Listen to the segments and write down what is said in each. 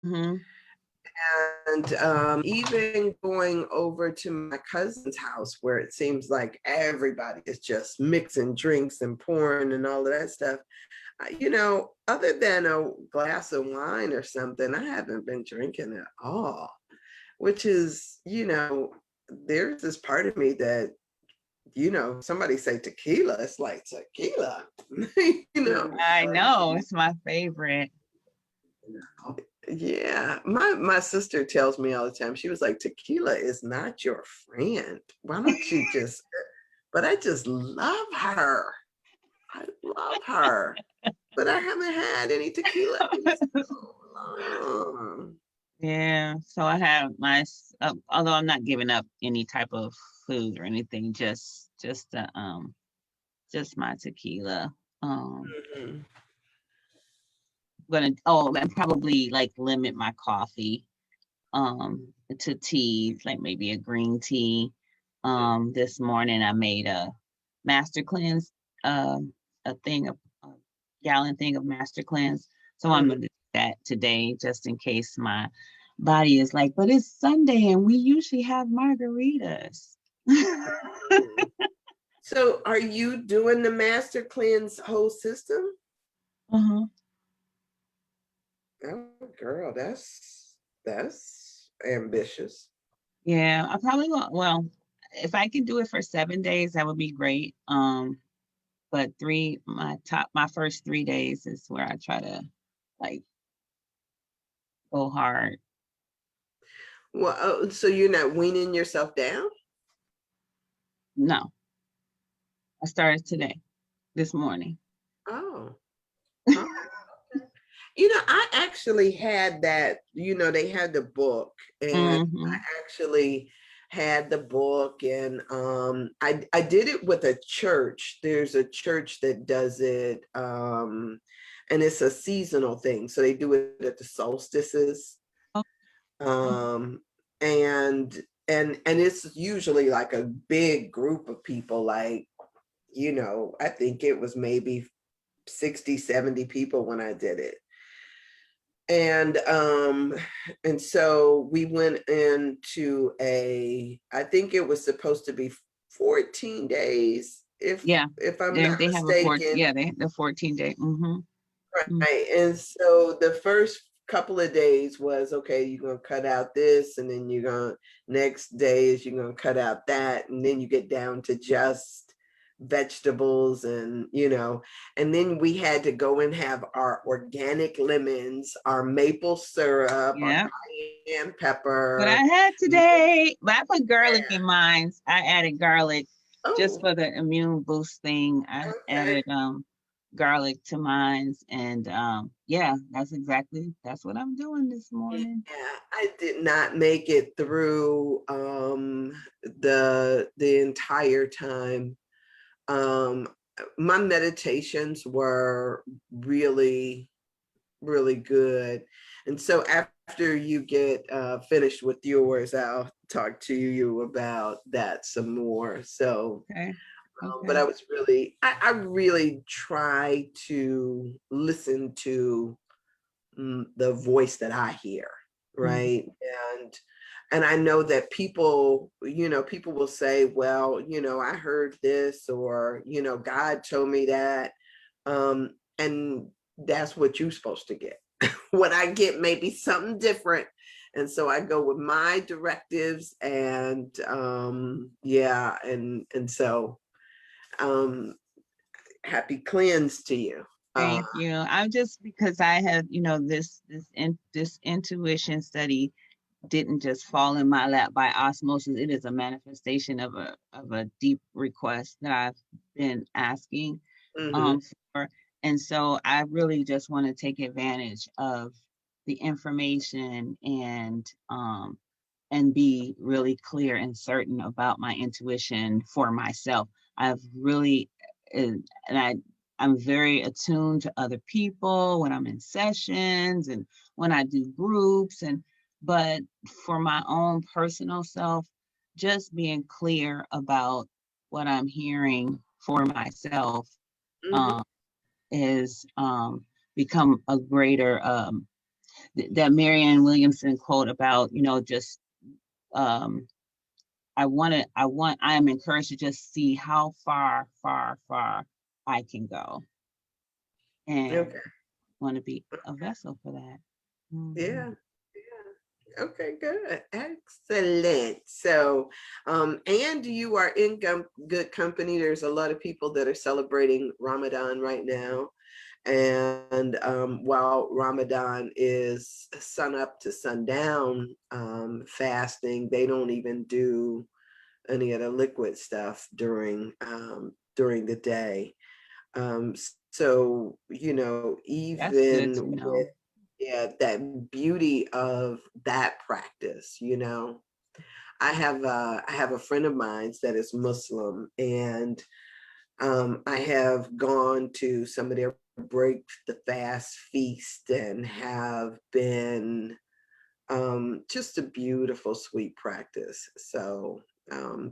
Mhm. And even going over to my cousin's house where it seems like everybody is just mixing drinks and pouring and all of that stuff. Other than a glass of wine or something, I haven't been drinking at all, which is, there's this part of me that, somebody say tequila, it's like tequila, you know. I know, it's my favorite. Yeah, my sister tells me all the time. She was like, "Tequila is not your friend. Why don't you just?" But I just love her. I love her. But I haven't had any tequila in so long. Yeah, so I have although I'm not giving up any type of food or anything, just my tequila. Mhm. And probably like limit my coffee to teas, like maybe a green tea. This morning I made a master cleanse, a thing of a gallon thing of master cleanse. So I'm gonna do that today just in case my body is like, but it's Sunday and we usually have margaritas. So, are you doing the master cleanse whole system? Uh-huh. Oh, girl, that's ambitious. Yeah, I probably won't. Well, if I can do it for 7 days, that would be great. But my first 3 days is where I try to like go hard. Well, so you're not weaning yourself down? No, I started today, this morning. Oh, oh. I actually had that, they had the book, and I Hmm. actually had the book, and I did it with a church. There's a church that does it, and it's a seasonal thing. So they do it at the solstices. Oh, Um and it's usually like a big group of people, like, I think it was maybe 60, 70 people when I did it. And so we went into I think it was supposed to be 14 days, yeah. if I'm They not they have mistaken. they have the 14-day. Mm-hmm. Right. And so the first couple of days was, okay, you're gonna cut out this, and then next days you're gonna cut out that, and then you get down to just vegetables, and then we had to go and have our organic lemons, our maple syrup, our Yeah. cayenne But I pepper. had Yeah. today, but I put garlic in mine. I added garlic just Oh, for the immune boost thing. I okay. added garlic to mine, and yeah, that's what I'm doing this Yeah, morning. I did not make it through the entire time. Um, my meditations were really, really good. And so after you get finished with yours, I'll talk to you about that some more. So, Okay. but Okay. I was really, I really try to listen to the voice that I hear, Mhm. right? And I know that people will say, well, I heard this, or God told me that. And that's what you're supposed to get. What I get may be something different. And so I go with my directives, and yeah, and so um happy cleanse to you. Uh Thank you. I'm just because I have, this intuition study didn't just fall in my lap by osmosis. It is a manifestation of a deep request that I've been asking mhm. for. And so I really just want to take advantage of the information and be really clear and certain about my intuition for myself. I've really and I'm very attuned to other people when I'm in sessions and when I do groups, but for my own personal self, just being clear about what I'm hearing for myself Mhm. um, is become a greater that Marianne Williamson quote about, just um I am encouraged to just see how far, far, far I can go, and Okay. want to be a vessel for that. Mhm. Yeah. Yeah. Okay, good. Excellent. So, and you are in good company. There's a lot of people that are celebrating Ramadan right now. And while Ramadan is sun up to sundown fasting, they don't even do any of the liquid stuff during the day. So, That's good even to with, know. yeah, that beauty of that practice, I have a friend of mine that is Muslim, and I have gone to some of their break the fast feast and have been just a beautiful, sweet practice. So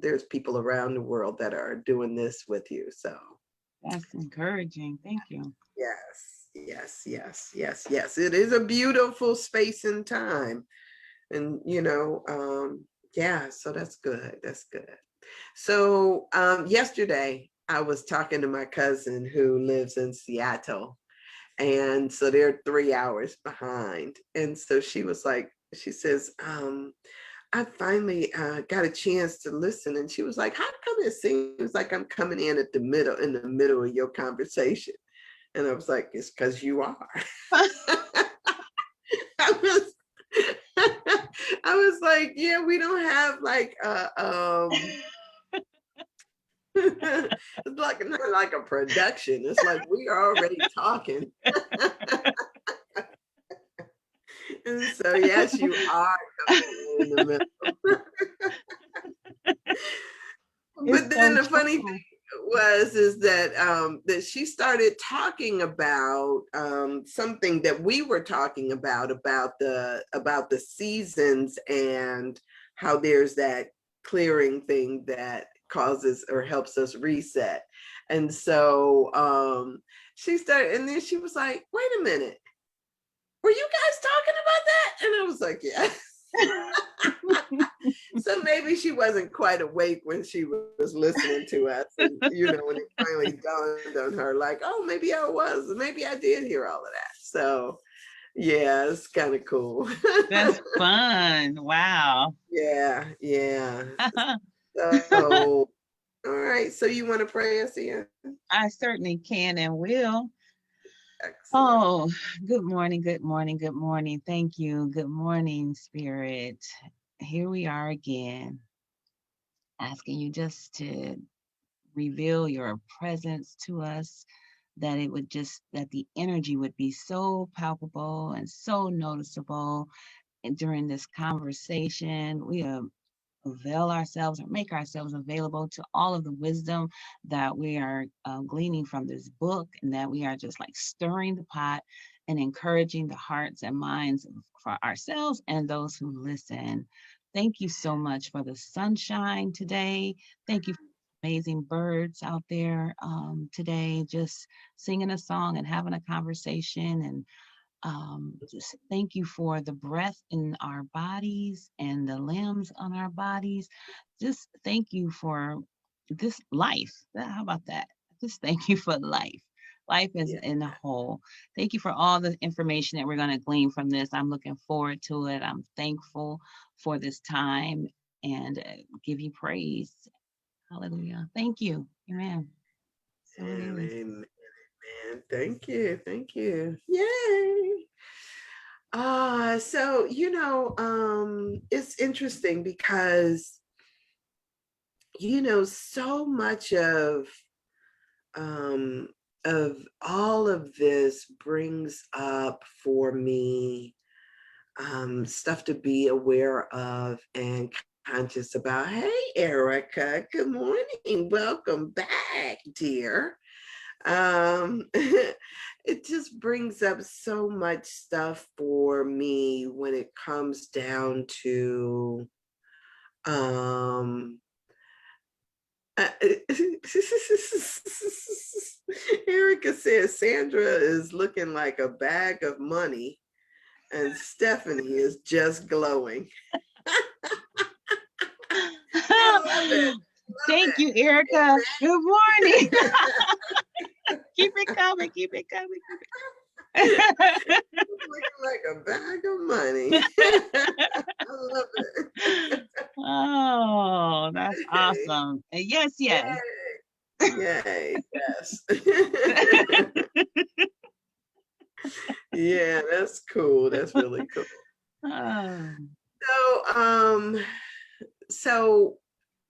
there's people around the world that are doing this with you. So That's encouraging. Thank you. yes, yes, yes, yes, yes. It is a beautiful space and time. And yeah, so that's good. That's good. So yesterday I was talking to my cousin who lives in Seattle. And so they're 3 hours behind. And so she says, I finally got a chance to listen. And she was like, how come it seems like I'm coming in in the middle of your conversation? And I was like, it's because you are. I was I was like, yeah, we don't have like it's like not like a production. It's like we are already talking. And so yes, you are coming in the middle. It's But then so the funny thing true. is that she started talking about something that we were talking about the seasons and how there's that clearing thing that causes or helps us reset. And so she started, and then she was like, wait a minute, were you guys talking about that? And I was like, yes. So maybe she wasn't quite awake when she was listening to us. And, when it finally dawned on her, like, oh, maybe I did hear all of that. So, yeah, it's kind of cool. That's fun. Wow. Yeah, yeah. So, all right. So, you want to pray us in? I certainly can and will. Excellent. Oh, good morning, good morning, good morning. Thank you. Good morning, Spirit. Here we are again, asking you just to reveal your presence to us, that the energy would be so palpable and so noticeable. And during this conversation, we avail ourselves or make ourselves available to all of the wisdom that we are gleaning from this book, and that we are just like stirring the pot and encouraging the hearts and minds for ourselves and those who listen. Thank you so much for the sunshine today. Thank you for amazing birds out there today, just singing a song and having a conversation. And just thank you for the breath in our bodies and the limbs on our bodies. Just thank you for this life. How about that? Just thank you for life. Life is Yeah. in a whole. Thank you for all the information that we're going to glean from this. I'm looking forward to it. I'm thankful for this time, and give you praise. Hallelujah. Thank you. Amen. So it is. Amen. Thank you. Thank you. Yay. So it's interesting because so much um of all of this brings up for me stuff to be aware of and conscious about. Hey, Erica, good morning. Welcome back, dear. It just brings up so much stuff for me when it comes down to um uh, Erica says Sandra is looking like a bag of money. And Stephanie is just glowing. I love it. Thank you, Erica. Good morning. Keep it coming. Keep it coming. Keep it. Looking like a bag of money. I love it. Oh, that's awesome. Yes, yes. Yay, yes. Yeah, that's cool. That's really cool. Oh, So,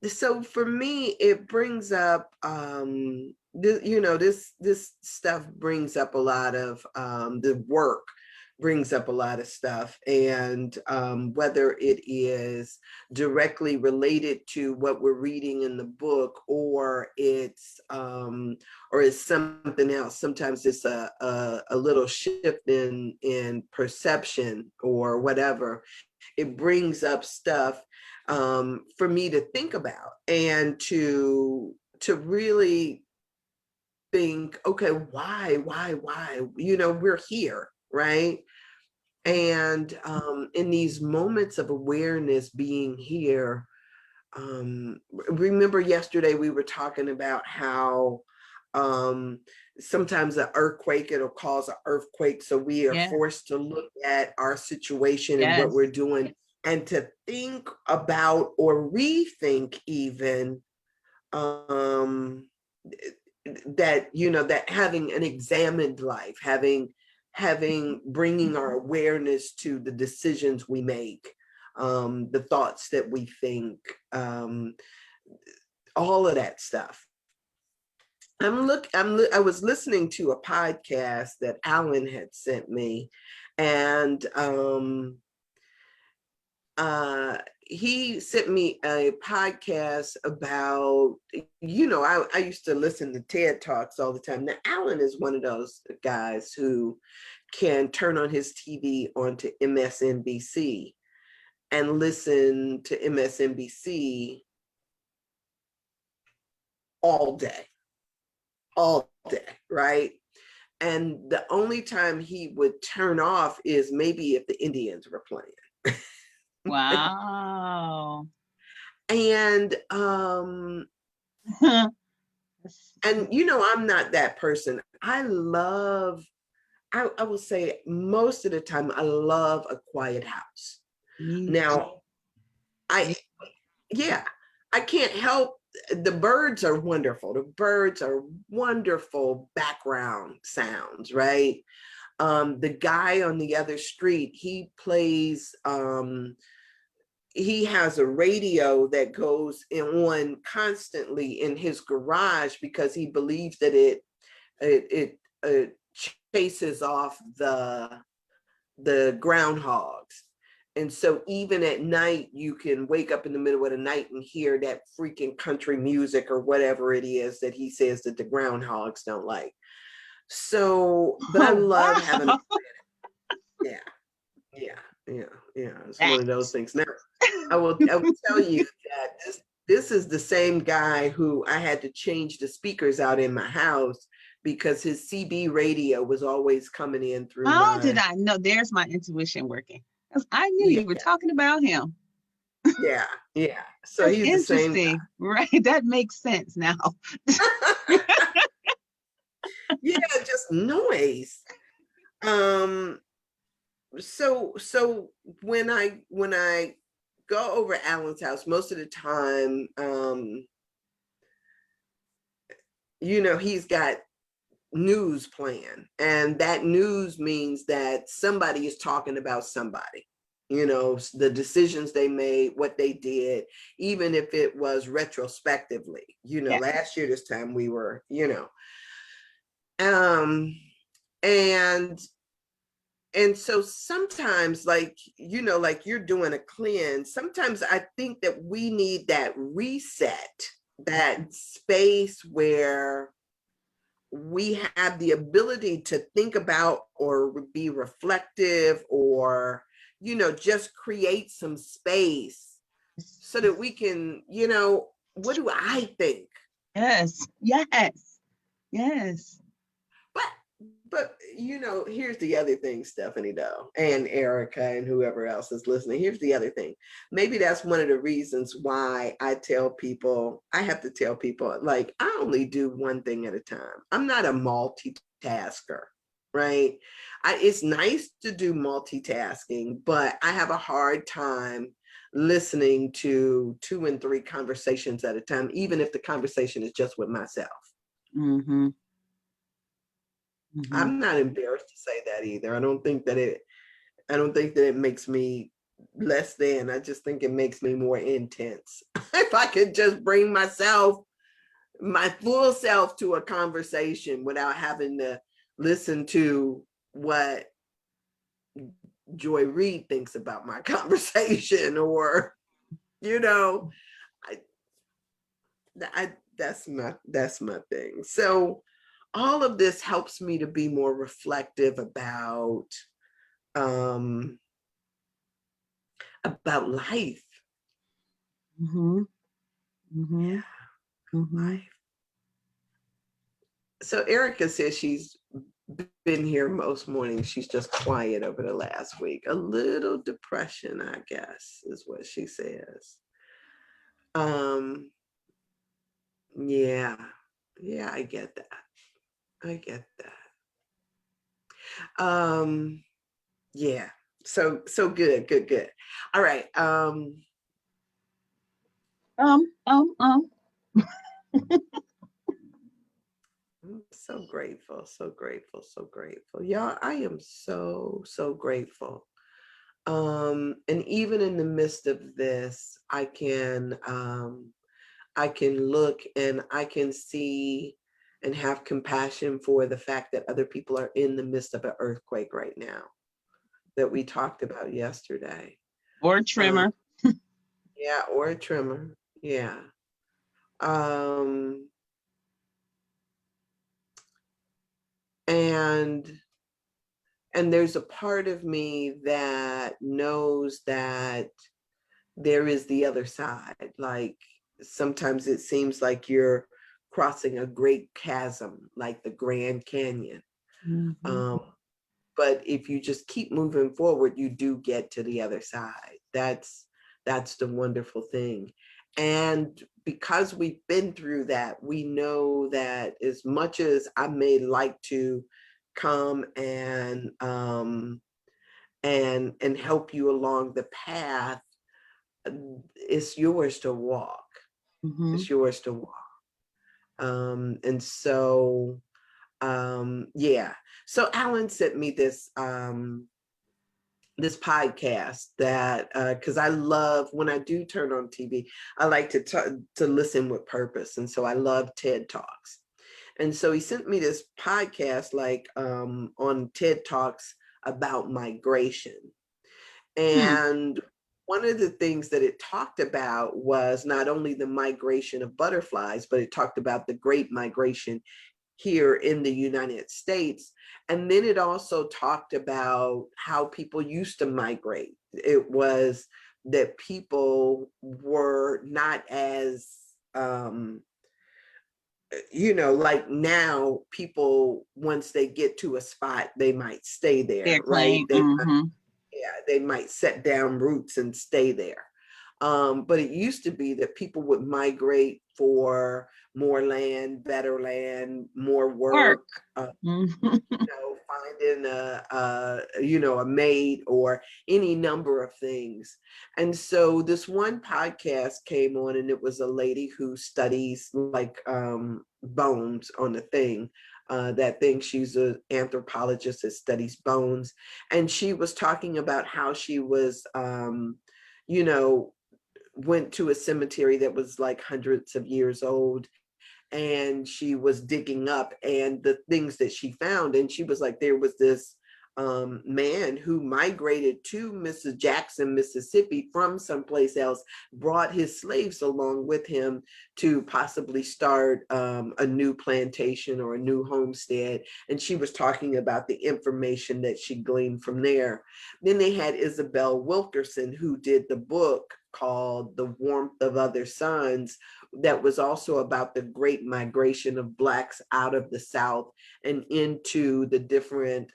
so for me, it brings up this stuff brings up a lot of the work brings up a lot of stuff, and whether it is directly related to what we're reading in the book, or it's something else. Sometimes it's a little shift in perception or whatever. It brings up stuff for me to think about, and to really think, okay, why, we're here, right? And in these moments of awareness, being here, remember yesterday we were talking about how sometimes an earthquake, it'll cause an earthquake, so we are yeah. forced to look at our situation and what Yes. we're doing, and to think about or rethink even that that having an examined life, bringing our awareness to the decisions we make, the thoughts that we think, all of that stuff. I was listening to a podcast that Alan had sent me, and he sent me a podcast about, I used to listen to TED Talks all the time. Now, Alan is one of those guys who can turn on his TV onto MSNBC and listen to MSNBC all day, right? And the only time he would turn off is maybe if the Indians were playing. Wow. And and I'm not that person. I will say most of the time I love a quiet house. Now, I yeah, I can't help, the birds are wonderful. The birds are wonderful background sounds, right? The guy on the other street, he has a radio that goes on constantly in his garage because he believes that it chases off the groundhogs. And so even at night, you can wake up in the middle of the night and hear that freaking country music or whatever it is that he says that the groundhogs don't like. So, but I love having yeah, yeah. It's one of those things. Now, I will tell you that this is the same guy who I had to change the speakers out in my house because his CB radio was always coming in through How did my I know? There's my intuition working. I knew yeah, you were talking about him. yeah. So That's he's the same guy. interesting, right? That makes sense now. Yeah, just noise. Um, so when I go over at Alan's house, most of the time, he's got news playing, and that news means that somebody is talking about somebody, the decisions they made, what they did, even if it was retrospectively. Yeah. Last year this time we were, um and so sometimes, like you're doing a cleanse, sometimes I think that we need that reset, that space where we have the ability to think about or be reflective, or just create some space so that we can, what do I think? Yes. Yes. Yes. But But here's the other thing, Stephanie, though, and Erica and whoever else is listening. Here's the other thing. Maybe that's one of the reasons why I have to tell people, like, I only do one thing at a time. I'm not a multitasker, right? It's nice to do multitasking, but I have a hard time listening to 2 and 3 conversations at a time, even if the conversation is just with myself. Mm-hmm. Mm-hmm. I'm not embarrassed to say that either. I don't think that it makes me less than. I just think it makes me more intense. If I could just bring my full self to a conversation without having to listen to what Joy Reid thinks about my conversation, or that's my thing. So all of this helps me to be more reflective about life. Mm-hmm. Mm-hmm. Yeah, Mm-hmm. life. So Erica says she's been here most mornings. She's just quiet over the last week. A little depression, I guess, is what she says. Yeah. Yeah, I get that. Yeah. So good. All right. I'm so grateful, so grateful, so grateful. Y'all, I am so grateful. And even in the midst of this, I can look and I can see and have compassion for the fact that other people are in the midst of an earthquake right now that we talked about yesterday. Or trimmer. Yeah, or a tremor. Yeah. Um, and there's a part of me that knows that there is the other side. Like sometimes it seems like you're crossing a great chasm, like the Grand Canyon. Mm-hmm. But if you just keep moving forward, you do get to the other side. That's the wonderful thing. And because we've been through that, we know that as much as I may like to come and help you along the path, it's yours to walk. Mm-hmm. It's yours to walk. And so yeah. So Alan sent me this podcast that because I love when I do turn on TV, I like to listen with purpose, and so I love TED Talks. And so he sent me this podcast on TED Talks about migration. And one of the things that it talked about was not only the migration of butterflies, but it talked about the great migration here in the United States. And then it also talked about how people used to migrate. It was that people were not as, like now people, once they get to a spot, they might stay there, Their right? claim. Mm-hmm. They might set down roots and stay there. But it used to be that people would migrate for more land, better land, more Work. work, Mm-hmm. finding a maid or any number of things. And so this one podcast came on, and it was a lady who studies bones on the thing. That thing, she's an anthropologist that studies bones. And she was talking about how she was, went to a cemetery that was like hundreds of years old, and she was digging up and the things that she found. And she was like, there was this man who migrated to Mrs. Jackson, Mississippi from someplace else, brought his slaves along with him to possibly start a new plantation or a new homestead. And she was talking about the information that she gleaned from there. Then they had Isabel Wilkerson, who did the book called The Warmth of Other Suns that was also about the great migration of Blacks out of the South and into the different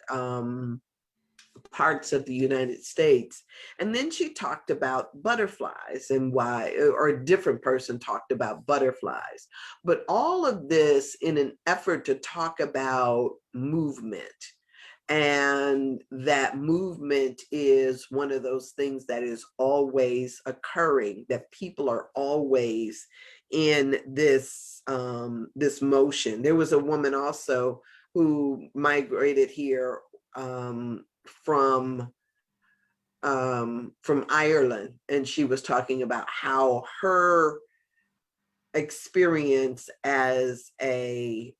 parts of the United States. And then she talked about butterflies and why, or a different person talked about butterflies. But all of this in an effort to talk about movement. And that movement is one of those things that is always occurring, that people are always in this motion. There was a woman also who migrated here from Ireland, and she was talking about how her experience as a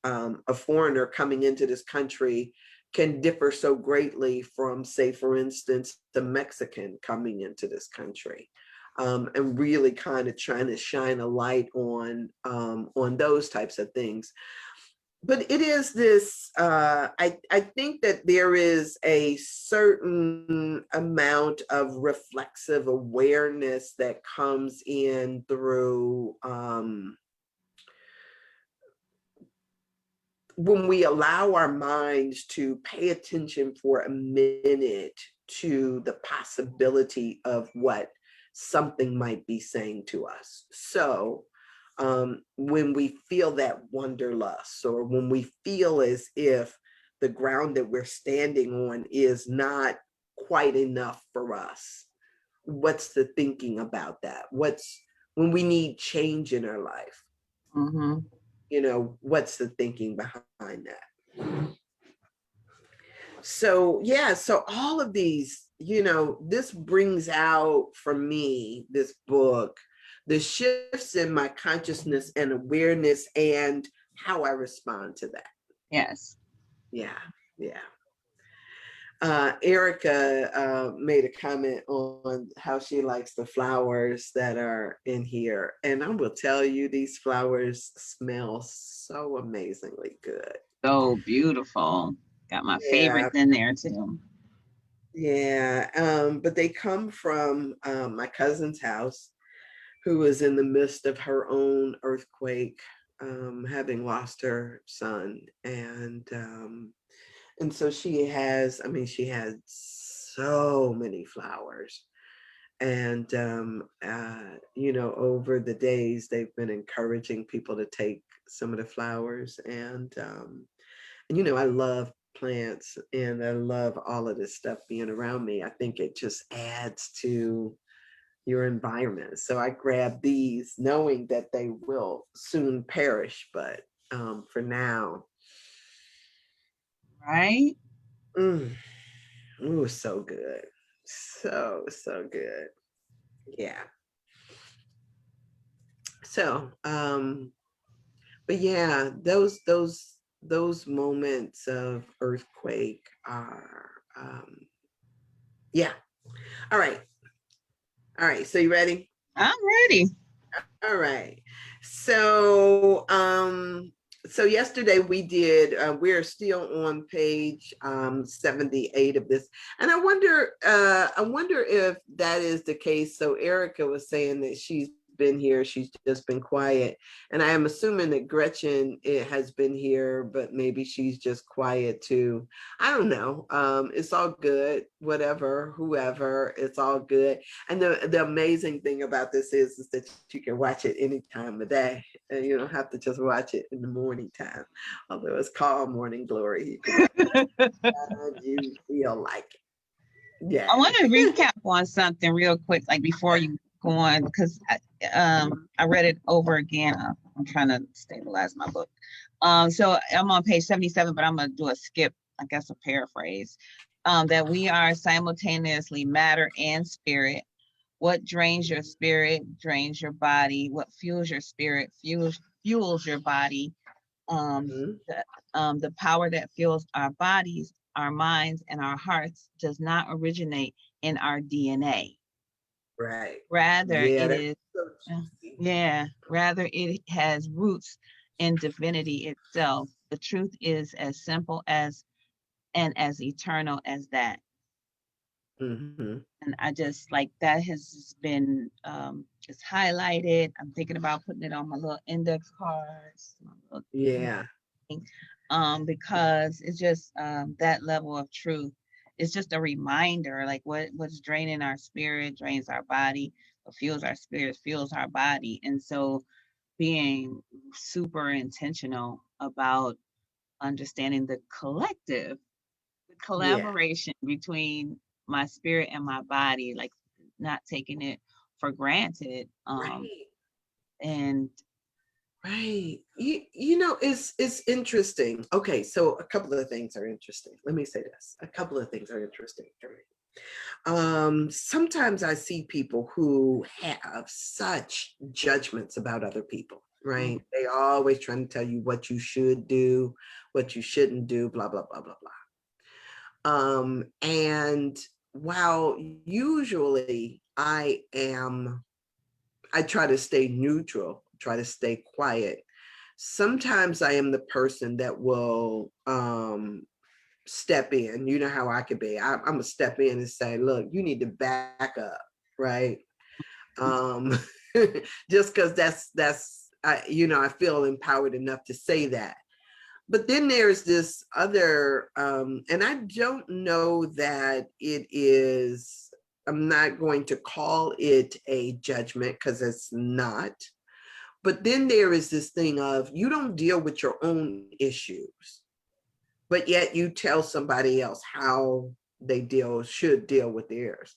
foreigner coming into this country can differ so greatly from, say, for instance, the Mexican coming into this country, and really kind of trying to shine a light on those types of things. But it is this, I think that there is a certain amount of reflexive awareness that comes in through when we allow our minds to pay attention for a minute to the possibility of what something might be saying to us. So when we feel that wanderlust, or when we feel as if the ground that we're standing on is not quite enough for us, what's the thinking about that? What's when we need change in our life? Mm-hmm. You know, what's the thinking behind that? So yeah, so all of these, you know, this brings out for me, this book, the shifts in my consciousness and awareness and how I respond to that. Yes. Yeah, yeah. Erica made a comment on how she likes the flowers that are in here. And I will tell you, these flowers smell so amazingly good. So beautiful. Got my Yeah, favorites in there too. yeah. But they come from my cousin's house, who was in the midst of her own earthquake, having lost her son. And so she has, I mean, she had so many flowers. And, you know, over the days, they've been encouraging people to take some of the flowers. And you know, I love plants and I love all of this stuff being around me. I think it just adds to your environment. So I grabbed these knowing that they will soon perish, but for now, Right? ooh, so good. So good. Yeah. So, but yeah, those moments of earthquake are, yeah. All right. All right. So you ready? I'm ready. All right. So, so yesterday we did, we're still on page 78 of this. And I wonder if that is the case. So Erica was saying that she's been here, she's just been quiet. And I am assuming that Gretchen has been here, but maybe she's just quiet too. I don't know. It's all good, whatever, whoever, it's all good. And the amazing thing about this is that you can watch it any time of day. And you don't have to just watch it in the morning time. Although it's called Morning Glory, you can watch it anytime you feel like it. Yeah. I want to recap on something real quick, like before you go on, because I read it over again. I'm trying to stabilize my book. So I'm on page 77, but I'm going to do a skip, I guess a paraphrase. That we are simultaneously matter and spirit. What drains your spirit drains your body. What fuels your spirit fuels your body. Mhm. The power that fuels our bodies, our minds, and our hearts does not originate in our DNA. Right. Rather, Yeah, it that's is, so juicy. rather it has roots in divinity itself. The truth is as simple as and as eternal as that. Mhm. And I just like that has just been just highlighted. I'm thinking about putting it on my little index cards, my little Yeah. thing, because it's just that level of truth. It's just a reminder, like what's draining our spirit drains our body, what fuels our spirit fuels our body, and so being super intentional about understanding the collective, the Yeah. collaboration between my spirit and my body, like not taking it for granted. Right. And Right. It's interesting. Okay, so a couple of things are interesting. Let me say this. A couple of things are interesting for me. Sometimes I see people who have such judgments about other people, right? They always trying to tell you what you should do, what you shouldn't do, blah, blah, blah, blah, blah. And while usually I try to stay neutral, try to stay quiet. Sometimes I am the person that will step in. You know how I could be. I'm gonna step in and say, look, you need to back up, right? Um, just because I feel empowered enough to say that. But then there's this other, and I don't know that it is, I'm not going to call it a judgment because it's not. But then there is this thing of you don't deal with your own issues, but yet you tell somebody else how they should deal with theirs.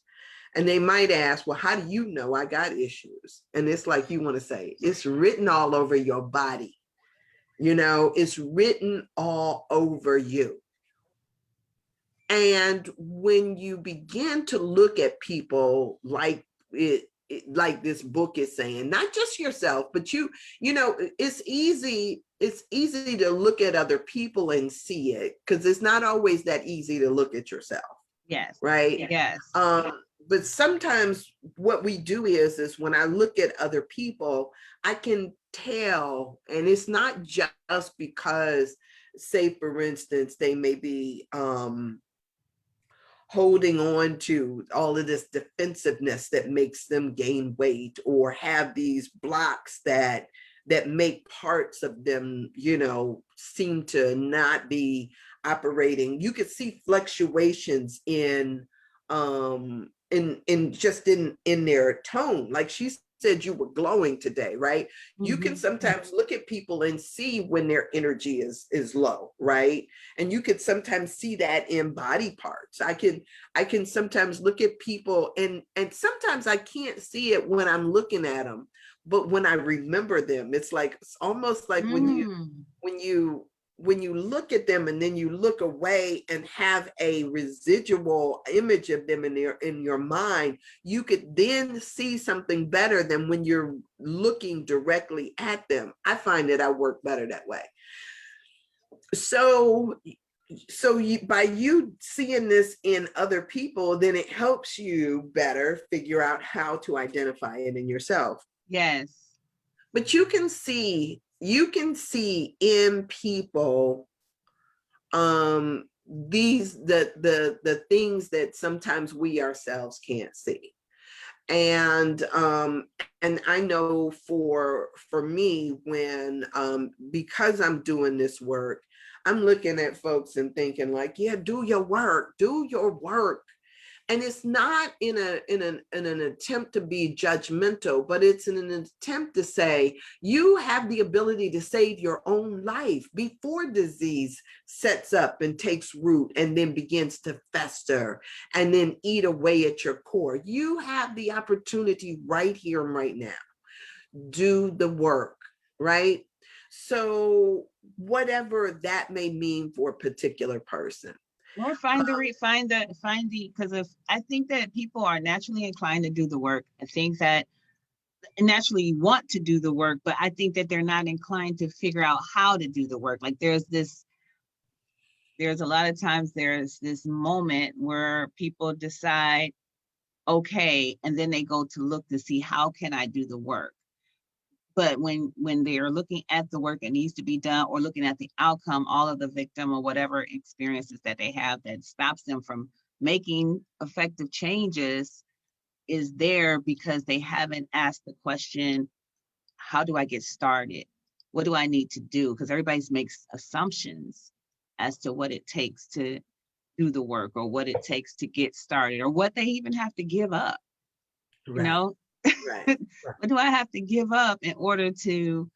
And they might ask, well, how do you know I got issues? And it's like you want to say, it's written all over your body. It's written all over you. And when you begin to look at people like this book is saying, not just yourself, but it's easy to look at other people and see it, because it's not always that easy to look at yourself, yes, right? yes, But sometimes what we do is when I look at other people, I can tell, and it's not just because, say for instance, they may be holding on to all of this defensiveness that makes them gain weight, or have these blocks that make parts of them seem to not be operating. You could see fluctuations in their tone. Like she said, you were glowing today, right? You can sometimes look at people and see when their energy is low, right? And you could sometimes see that in body parts. I can sometimes look at people, and sometimes I can't see it when I'm looking at them, but when I remember them, it's almost like when you when you look at them and then you look away and have a residual image of them in your mind, you could then see something better than when you're looking directly at them. I find that I work better that way. By you seeing this in other people, then it helps you better figure out how to identify it in yourself. yes, But you can see in people the things that sometimes we ourselves can't see. And I know for me, when because I'm doing this work, I'm looking at folks and thinking like, yeah, do your work, do your work. And it's not in an attempt to be judgmental, but it's in an attempt to say you have the ability to save your own life before disease sets up and takes root and then begins to fester and then eat away at your core. You have the opportunity right here and right now. Do the work, right? So whatever that may mean for a particular person. or find the because if I think that people are naturally inclined to do the work. I think that naturally want to do the work, but I think that they're not inclined to figure out how to do the work. Like there's a lot of times there's this moment where people decide, okay, and then they go to look to see how can I do the work. But when they are looking at the work that needs to be done or looking at the outcome, all of the victim or whatever experiences that they have that stops them from making effective changes is there because they haven't asked the question, how do I get started? What do I need to do? Because everybody makes assumptions as to what it takes to do the work, or what it takes to get started, or what they even have to give up. You Right, know, right, right. what do I have to give up in order to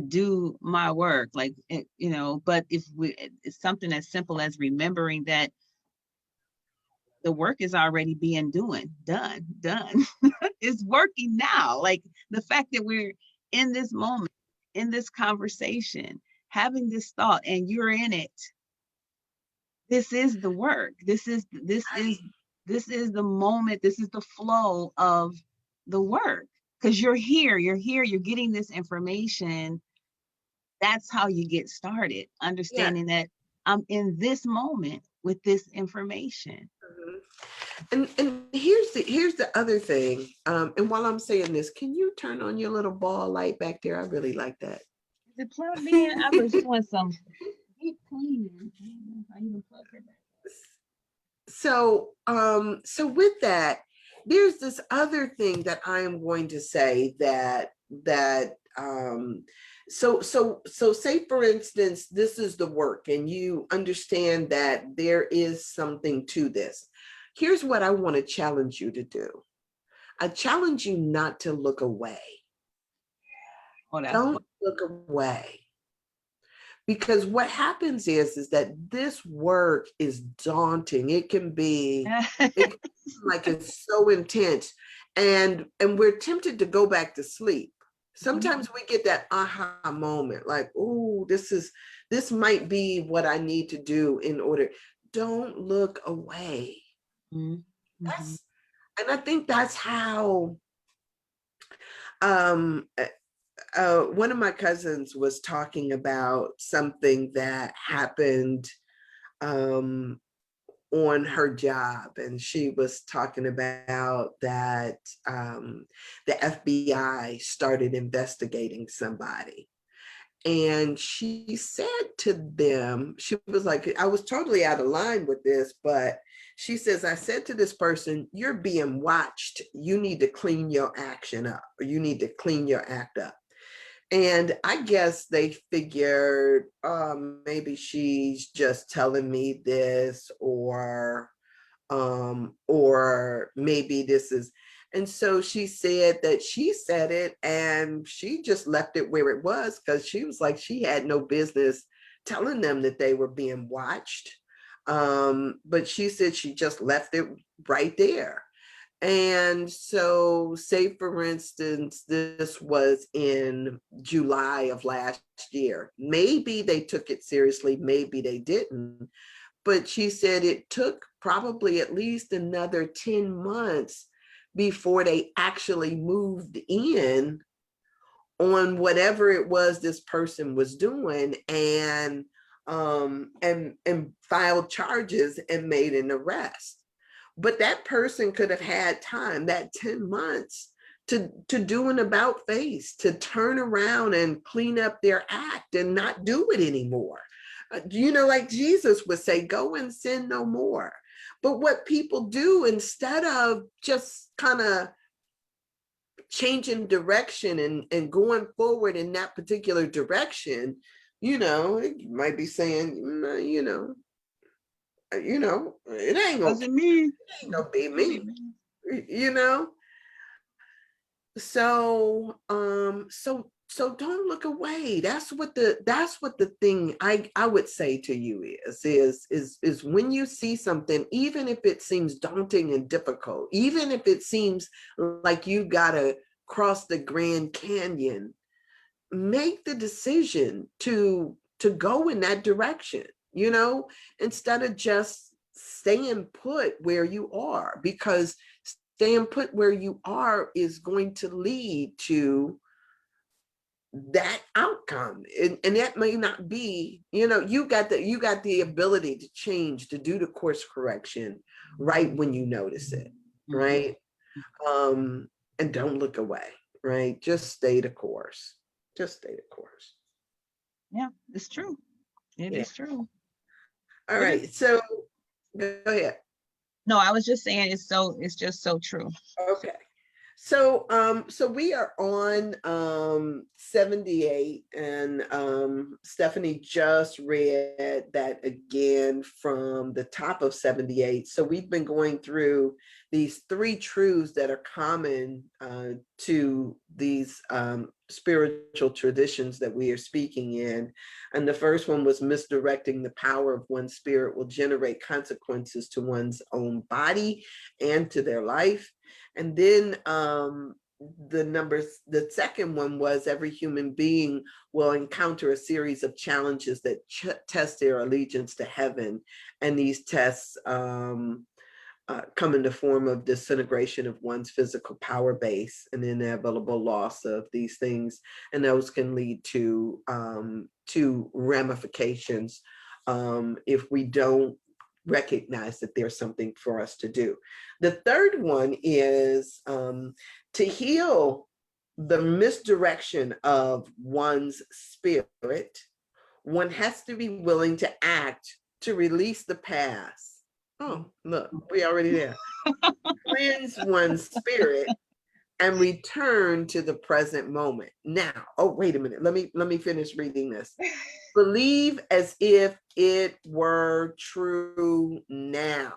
do my work? Like, but if it's something as simple as remembering that the work is already being done. It's working now. Like the fact that we're in this moment, in this conversation, having this thought, and you're in it. This is the work. This is the moment. This is the flow of the work. Because you're getting this information. That's how you get started, Yeah. understanding that I'm in this moment with this information. Mhm. And here's the other thing. And while I'm saying this, can you turn on your little ball light back there? I really like that. Is it plugged in? I was doing some deep cleaning. I don't know if I even plugged it back. So with that, there's this other thing that I am going to say that say for instance, this is the work and you understand that there is something to this. Here's what I want to challenge you to do. I challenge you not to look away. Oh, that's Don't look away. Because what happens is that this work is daunting. It can be, it can seem like it's so intense, and we're tempted to go back to sleep. Sometimes we get that aha moment, like, oh, this might be what I need to do in order. Don't look away. mm-hmm. That's, and I think that's how um one of my cousins was talking about something that happened um, on her job. And she was talking about that the FBI started investigating somebody. And she said to them, she was like, I was totally out of line with this, but she says, I said to this person, you're being watched. You need to clean your action up, or you need to clean your act up. And I guess they figured maybe she's just telling me this, or maybe this is. And so she said that she said it and she just left it where it was, because she was like, she had no business telling them that they were being watched. But she said she just left it right there. And so, say for instance, this was in July of last year. Maybe they took it seriously, maybe they didn't. But she said it took probably at least another 10 months before they actually moved in on whatever it was this person was doing, and filed charges and made an arrest. But that person could have had time, that 10 months, to do an about face, to turn around and clean up their act and not do it anymore. Like Jesus would say, go and sin no more. But what people do, instead of just kind of changing direction and going forward in that particular direction, it might be saying, it Wasn't me. ain't gonna be me, you know. So don't look away. That's what the thing I would say to you is when you see something, even if it seems daunting and difficult, even if it seems like you gotta cross the Grand Canyon, make the decision to go in that direction, instead of just staying put where you are, because staying put where you are is going to lead to that outcome, and that may not be, you got the ability to change, to do the course correction right when you notice it, right? um and don't look away, right? Just stay the course, just stay the course. Yeah, it's true. It Yeah. is true. All But it, right, so go ahead. No, I was just saying it's just so true. Okay. So we are on 78, and Stephanie just read that again from the top of 78. So we've been going through these three truths that are common to these spiritual traditions that we are speaking in. And the first one was misdirecting the power of one's spirit will generate consequences to one's own body and to their life. And then the second one was every human being will encounter a series of challenges that test their allegiance to heaven. And these tests come in the form of disintegration of one's physical power base and inevitable loss of these things. And those can lead to ramifications if we don't recognize that there's something for us to do. The third one is to heal the misdirection of one's spirit, one has to be willing to act to release the past. Oh, look, we already there. Cleanse one's spirit and return to the present moment. Now, oh, wait a minute. Let me finish reading this. Believe as if it were true now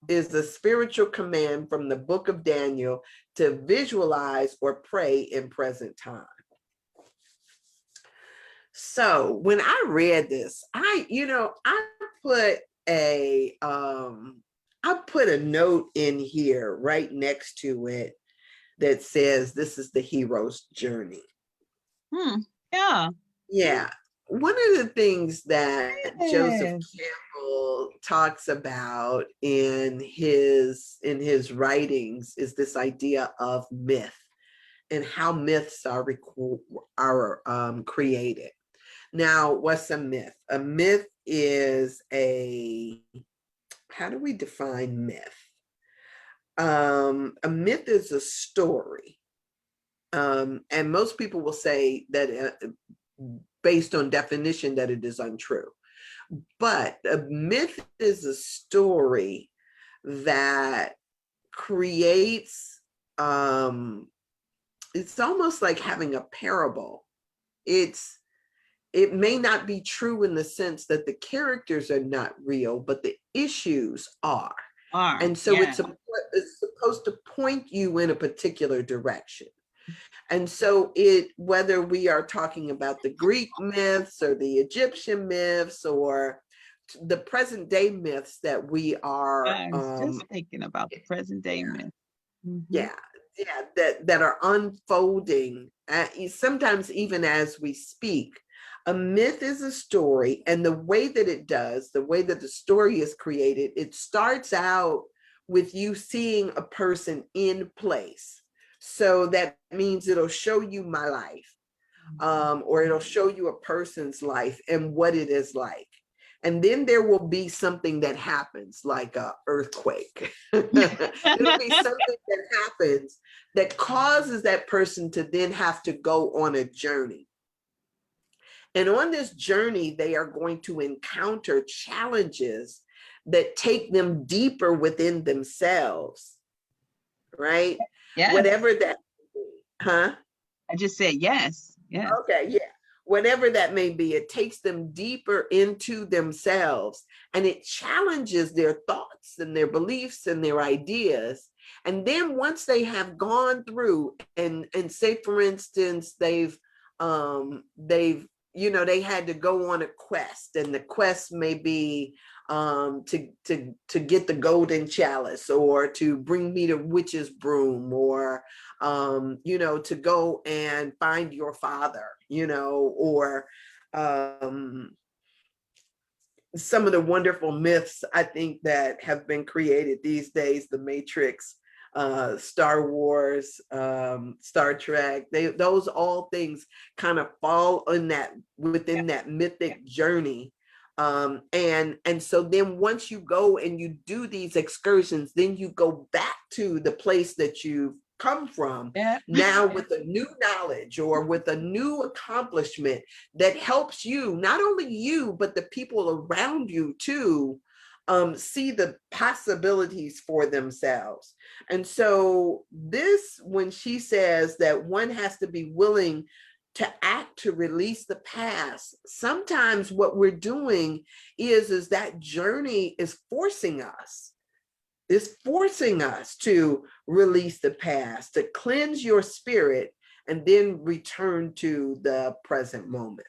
is the spiritual command from the book of Daniel to visualize or pray in present time. So when I read this, I put a note in here right next to it that says this is the hero's journey. Yeah. Yeah. One of the things that Joseph Campbell talks about in his writings is this idea of myth and how myths are created. Now, what's a myth? A myth is how do we define myth? A myth is a story. And most people will say that based on definition that it is untrue. But a myth is a story that creates, it's almost like having a parable. It may not be true in the sense that the characters are not real, but the issues are. And so it's supposed to point you in a particular direction. And so whether we are talking about the Greek myths or the Egyptian myths or the present day myths that we are I was just thinking about the present day myth. Yeah, that are unfolding, sometimes even as we speak. A myth is a story, and the way that the story is created, it starts out with you seeing a person in place. So that means it'll show you my life, or it'll show you a person's life and what it is like. And then there will be something that happens, like an earthquake. It'll be something that happens that causes that person to then have to go on a journey. And on this journey, they are going to encounter challenges that take them deeper within themselves, right? Yes. Whatever that, huh? I just said yes. Yeah. Okay, yeah. Whatever that may be, it takes them deeper into themselves and it challenges their thoughts and their beliefs and their ideas. And then once they have gone through and say, for instance, they had to go on a quest, and the quest may be to get the golden chalice, or to bring me the witch's broom, or to go and find your father, or some of the wonderful myths I think that have been created these days, the Matrix, Star Wars, Star Trek, those all things kind of fall within that mythic journey. And so then once you go and you do these excursions, then you go back to the place that you've come from, now with a new knowledge or with a new accomplishment that helps you, not only you, but the people around you too, see the possibilities for themselves. And so this, when she says that one has to be willing to act to release the past, sometimes what we're doing is that journey is forcing us, to release the past, to cleanse your spirit, and then return to the present moment.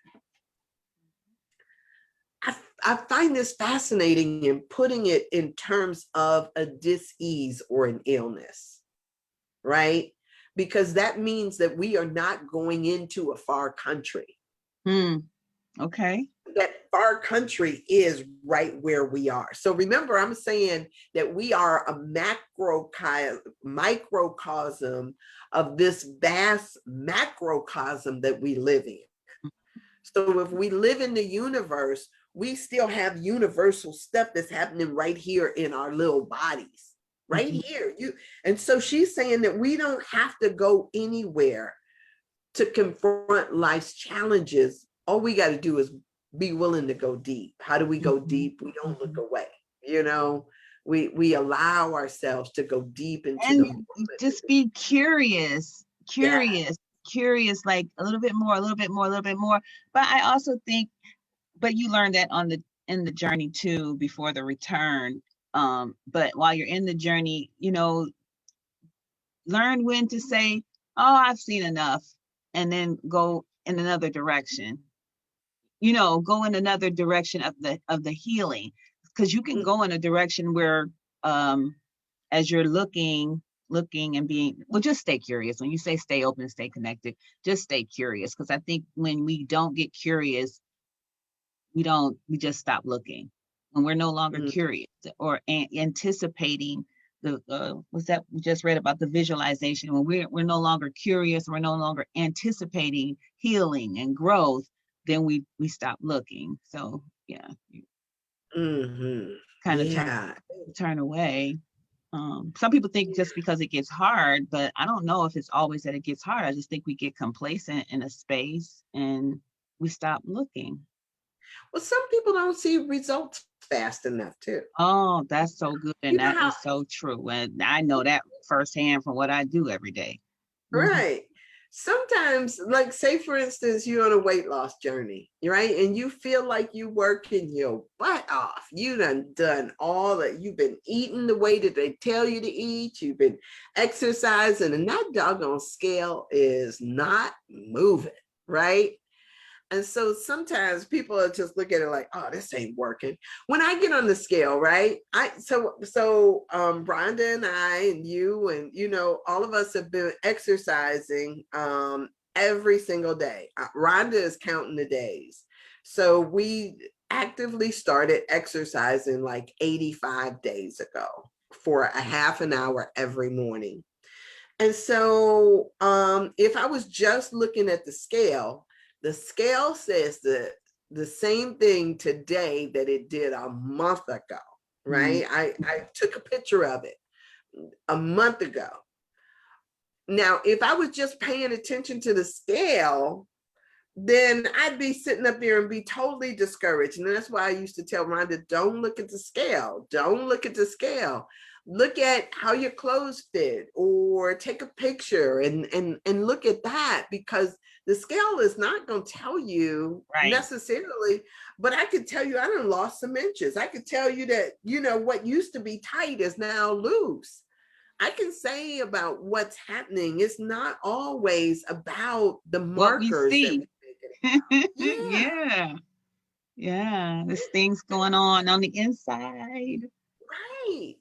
I find this fascinating in putting it in terms of a dis-ease or an illness, right? Because that means that we are not going into a far country. Okay. That far country is right where we are. So remember, I'm saying that we are a microcosm of this vast macrocosm that we live in. So if we live in the universe, we still have universal stuff that's happening right here in our little bodies, right here. And so she's saying that we don't have to go anywhere to confront life's challenges. All we got to do is be willing to go deep. How do we go deep? We don't look away. We allow ourselves to go deep into and the moment. just be curious, Yeah. curious, like a little bit more, a little bit more, a little bit more. But I also think, but you learned that in the journey too, before the return. But while you're in the journey, learn when to say, oh, I've seen enough, and then go in another direction. Go in another direction of the healing, because you can go in a direction where, as you're looking and being, well, just stay curious. When you say stay open, stay connected, just stay curious. Because I think when we don't get curious, we just stop looking. When we're no longer curious or anticipating was that we just read about the visualization, when we're no longer curious, we're no longer anticipating healing and growth, then we stop looking. So yeah, kind of turn away. Some people think just because it gets hard, but I don't know if it's always that it gets hard. I just think we get complacent in a space and we stop looking. Well, some people don't see results fast enough too. Oh, that's so good. And that is so true. And I know that firsthand from what I do every day. Right. Sometimes, like, say for instance, you're on a weight loss journey, right? And you feel like you working your butt off. You done all that. You've been eating the way that they tell you to eat. You've been exercising, and that doggone scale is not moving, right? And so sometimes people are just look at it like, oh, this ain't working. When I get on the scale, right? Rhonda and I and you and, all of us have been exercising every single day. Rhonda is counting the days. So we actively started exercising like 85 days ago for a half an hour every morning. And so if I was just looking at the scale says the same thing today that it did a month ago, right? I took a picture of it a month ago. Now, if I was just paying attention to the scale, then I'd be sitting up there and be totally discouraged. And that's why I used to tell Rhonda, don't look at the scale. Don't look at the scale. Look at how your clothes fit, or take a picture and look at that, because the scale is not going to tell you necessarily, but I could tell you I done lost some inches. I could tell you that, what used to be tight is now loose. I can say about what's happening. It's not always about the markers what we see. Yeah. Yeah. There's things going on the inside.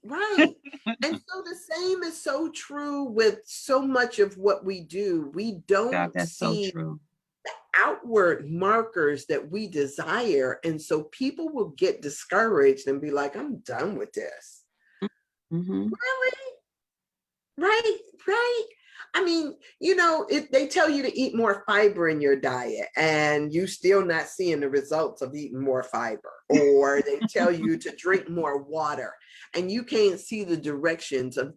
Right. And so the same is so true with so much of what we do. We don't that's see so true. the outward markers that we desire. And so people will get discouraged and be like, I'm done with this. Really? Right. I mean, if they tell you to eat more fiber in your diet and you still not seeing the results of eating more fiber, or they tell you to drink more water and you can't see the directions of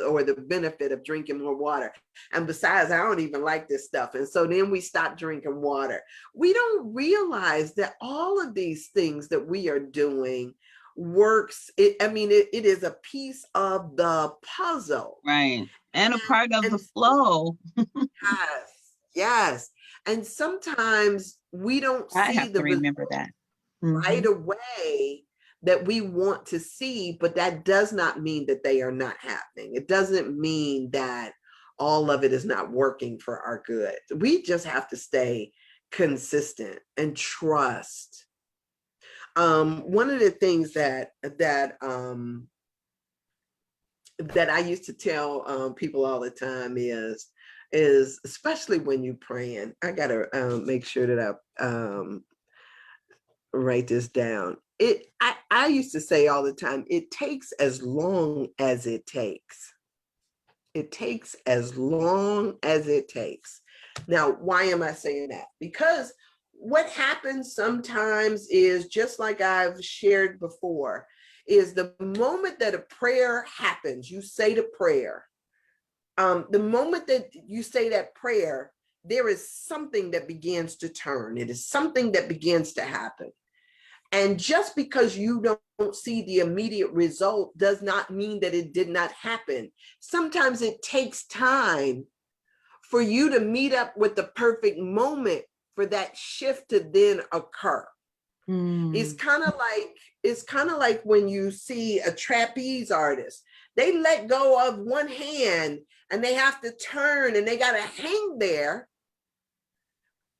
or the benefit of drinking more water. And besides, I don't even like this stuff. And so then we stop drinking water. We don't realize that all of these things that we are doing works. It is a piece of the puzzle. Right. And a part of And the flow. yes, yes. And sometimes we don't I see have the to result remember that. right away that we want to see, but that does not mean that they are not happening. It doesn't mean that all of it is not working for our good. We just have to stay consistent and trust. One of the things that I used to tell people all the time is especially when you're praying. I gotta make sure that I write this down. I used to say all the time, it takes as long as it takes. It takes as long as it takes. Now, why am I saying that? Because what happens sometimes is, just like I've shared before, is the moment that a prayer happens, you say the prayer. The moment that you say that prayer, there is something that begins to turn. It is something that begins to happen. And just because you don't see the immediate result does not mean that it did not happen. Sometimes it takes time for you to meet up with the perfect moment for that shift to then occur. It's kind of like when you see a trapeze artist. They let go of one hand and they have to turn and they got to hang there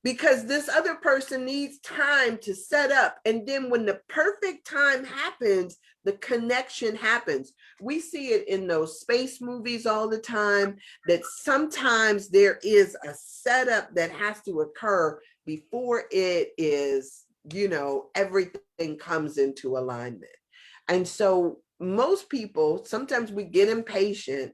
because this other person needs time to set up. And then when the perfect time happens, the connection happens. We see it in those space movies all the time, that sometimes there is a setup that has to occur before it is, everything comes into alignment. And so most people, sometimes we get impatient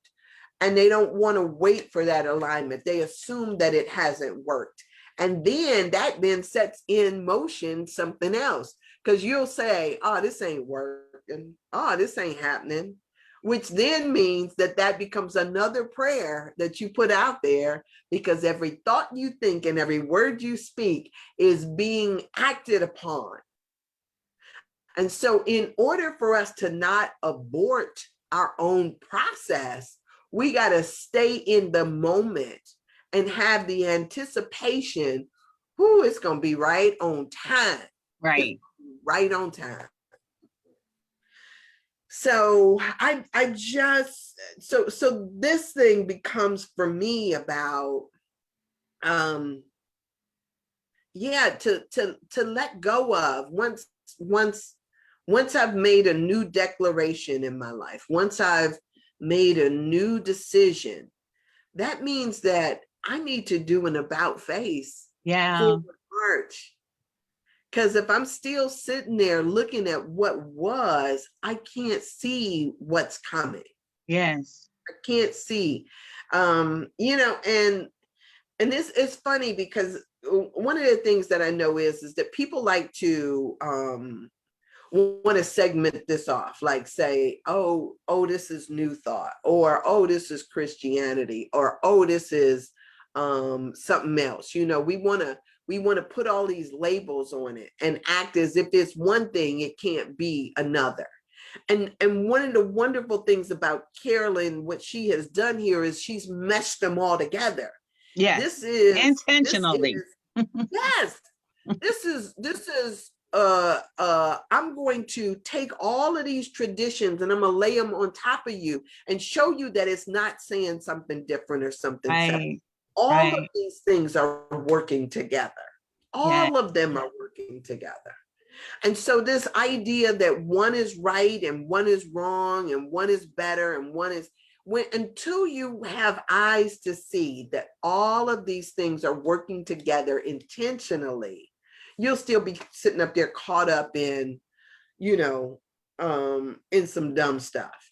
and they don't want to wait for that alignment. They assume that it hasn't worked. And then that then sets in motion something else, because you'll say, oh, this ain't working. Oh, this ain't happening, which then means that becomes another prayer that you put out there, because every thought you think and every word you speak is being acted upon. And so in order for us to not abort our own process, we got to stay in the moment and have the anticipation, who it's going to be right on time. Right. Right on time. So so this thing becomes for me about to let go of once I've made a new declaration in my life, once I've made a new decision, that means that I need to do an about face for March. Because if I'm still sitting there looking at what was, I can't see what's coming. Yes. I can't see. And this is funny because one of the things that I know is that people like to want to segment this off, like say, oh, this is New Thought, or oh, this is Christianity, or oh, this is something else. We want to put all these labels on it and act as if it's one thing, it can't be another. And one of the wonderful things about Carolyn, what she has done here is she's meshed them all together. Yes. This is intentionally. Yes. This is I'm going to take all of these traditions and I'm gonna lay them on top of you and show you that it's not saying something different or something separate. All of these things are working together. All of them are working together. And so this idea that one is right and one is wrong and one is better and one is, until you have eyes to see that all of these things are working together intentionally, you'll still be sitting up there caught up in, in some dumb stuff.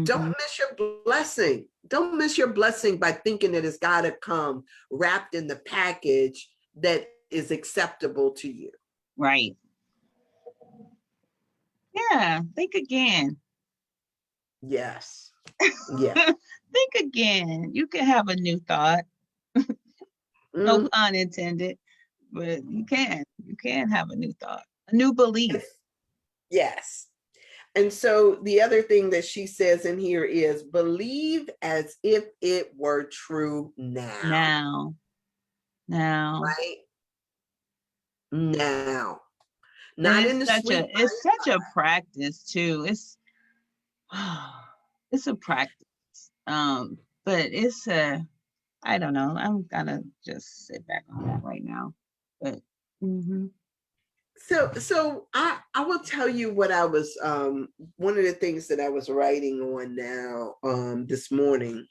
Don't miss your blessing. Don't miss your blessing by thinking that it's got to come wrapped in the package that is acceptable to you. Right. Yeah. Think again. Yes. Yeah. Think again. You can have a new thought. No pun intended, but you can have a new thought, a new belief. Yes. And so the other thing that she says in here is believe as if it were true now. Now. Right? Now. And Not in the sweet by it's and such a practice too. It's a practice. But it's a, I don't know. I'm gonna just sit back on that right now. But So I will tell you what I was one of the things that I was writing on now this morning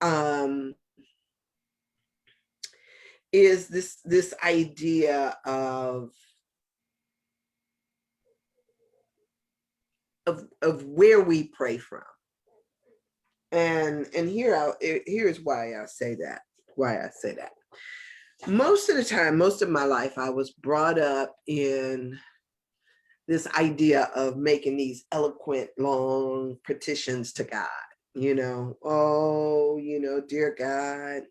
um is this idea of where we pray from. And here's why I say that. Most of the time, most of my life, I was brought up in this idea of making these eloquent, long petitions to God. Dear God,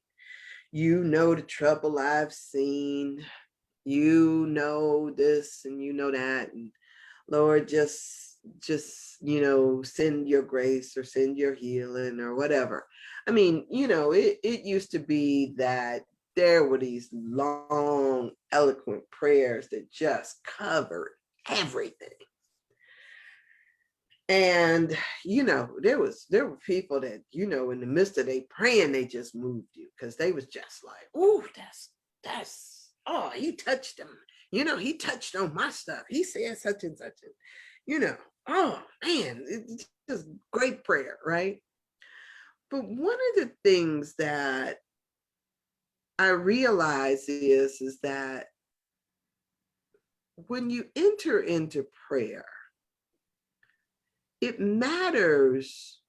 you know the trouble I've seen. You know this and you know that. And Lord, just send your grace or send your healing or whatever. I mean, it used to be that there were these long, eloquent prayers that just covered everything. And there were people that in the midst of they praying, they just moved you because they was just like, oh, that's oh, he touched him. He touched on my stuff. He said such and such. And, oh man, it's just great prayer, right? But one of the things that I realize is that when you enter into prayer, it matters.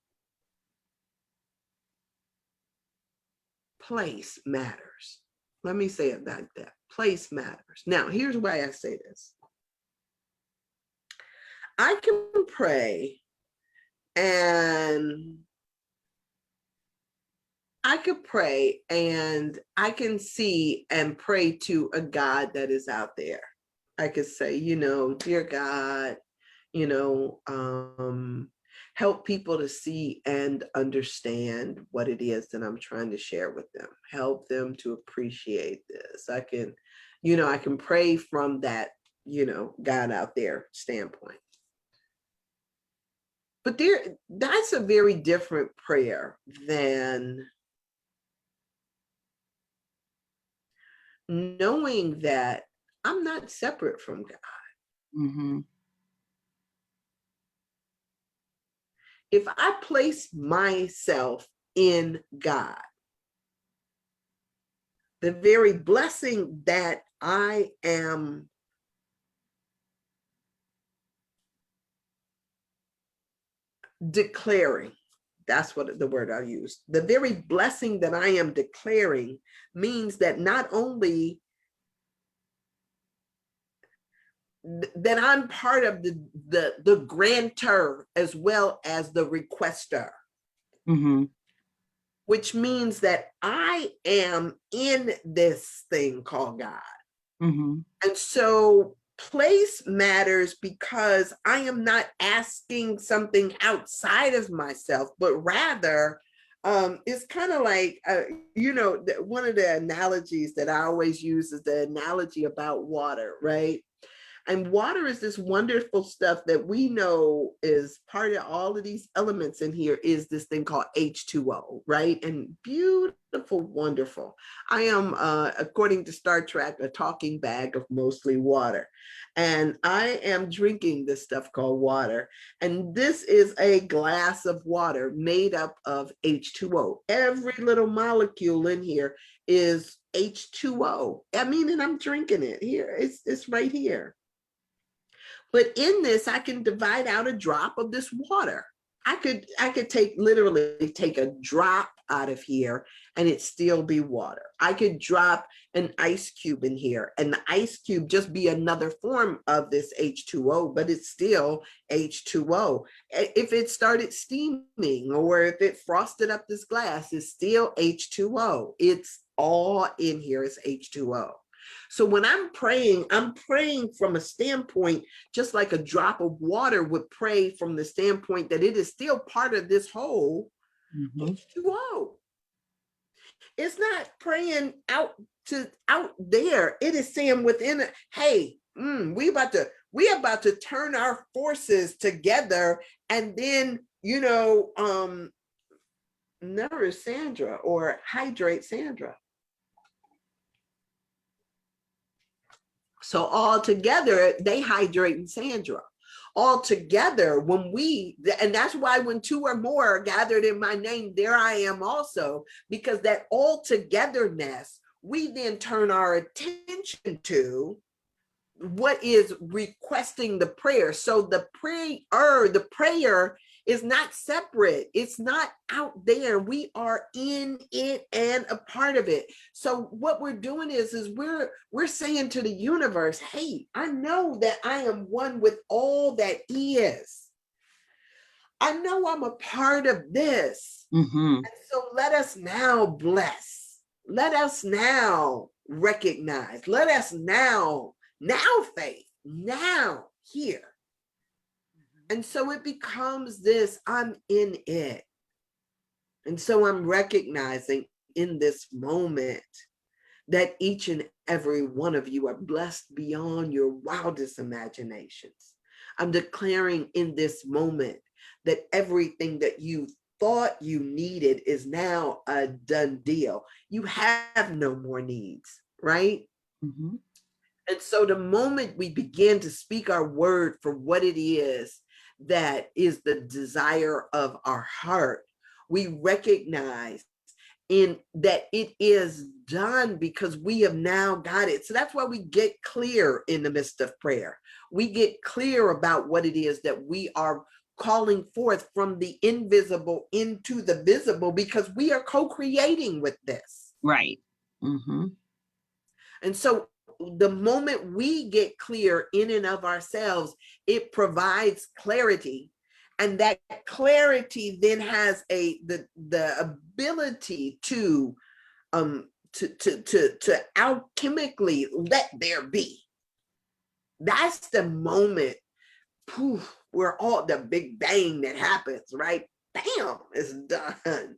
Place matters. Let me say it like that. Place matters. Now, here's why I say this. I can pray and I can see and pray to a God that is out there. I could say, dear God, help people to see and understand what it is that I'm trying to share with them. Help them to appreciate this. I can pray from that, God out there standpoint. But that's a very different prayer than knowing that I'm not separate from God. If I place myself in God, the very blessing that I am declaring, that's what the word I use. The very blessing that I am declaring means that not only that I'm part of the grantor as well as the requester. Which means that I am in this thing called God. And so place matters because I am not asking something outside of myself, but rather it's kind of like, one of the analogies that I always use is the analogy about water, right? And water is this wonderful stuff that we know is part of all of these elements in here is this thing called H2O, right? And beautiful, wonderful. I am, according to Star Trek, a talking bag of mostly water. And I am drinking this stuff called water. And this is a glass of water made up of H2O. Every little molecule in here is H2O. I mean, and I'm drinking it here. It's right here. But in this, I can divide out a drop of this water. I could literally take a drop out of here and it still be water. I could drop an ice cube in here and the ice cube just be another form of this H2O, but it's still H2O. If it started steaming or if it frosted up this glass, it's still H2O. It's all in here is H2O. So when I'm praying from a standpoint, just like a drop of water would pray from the standpoint that it is still part of this whole H2O. It's not praying out there. It is saying within it, hey, we about to turn our forces together and then, nourish Sandra or hydrate Sandra. So all together, they hydrating Sandra. All together, and that's why when two or more are gathered in my name, there I am also, because that all togetherness, we then turn our attention to what is requesting the prayer. So the prayer is not separate. It's not out there. We are in it and a part of it. So what we're doing is we're saying to the universe, hey, I know that I am one with all that is. I know I'm a part of this. And so let us now bless. Let us now recognize. Let us now faith, now here. And so it becomes this, I'm in it. And so I'm recognizing in this moment that each and every one of you are blessed beyond your wildest imaginations. I'm declaring in this moment that everything that you thought you needed is now a done deal. You have no more needs, right? And so the moment we begin to speak our word for what it is that is the desire of our heart, we recognize in that it is done because we have now got it. So that's why we get clear in the midst of prayer. We get clear about what it is that we are calling forth from the invisible into the visible, because we are co-creating with this. Right. And so the moment we get clear in and of ourselves, it provides clarity. And that clarity then has the ability to alchemically let there be. That's the moment, poof, where all the big bang that happens, right? Bam, it's done.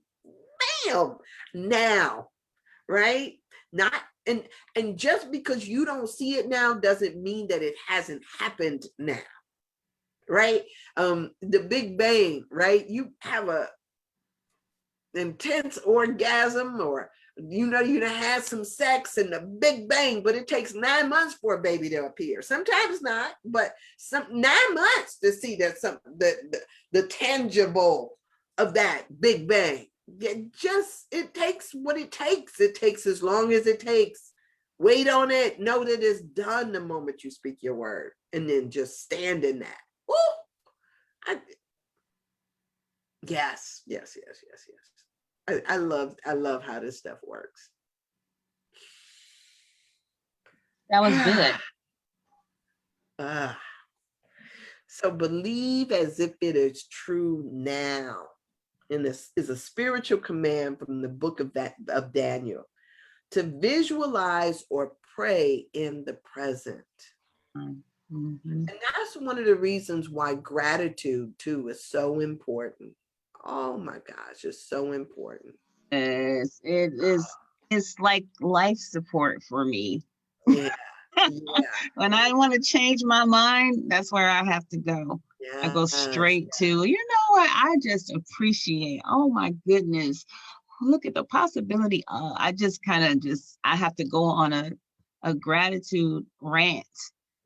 Bam, now, right? Not and just because you don't see it now doesn't mean that it hasn't happened now, right? The Big Bang, right? You have a intense orgasm, or you had some sex and the Big Bang, but it takes 9 months for a baby to appear. Sometimes not, but 9 months to see that the tangible of that Big Bang. It takes what it takes. It takes as long as it takes. Wait on it. Know that it's done the moment you speak your word, and then just stand in that. Ooh, yes. I love how this stuff works. That was good. So believe as if it is true now. And this is a spiritual command from the book of Daniel, to visualize or pray in the present. And that's one of the reasons why gratitude too is so important. Oh my gosh, it's so important. Yes, it is. It's like life support for me. Yeah. When I want to change my mind, that's where I have to go. I go straight to, you know what? I just appreciate, oh my goodness, look at the possibility. I just I have to go on a gratitude rant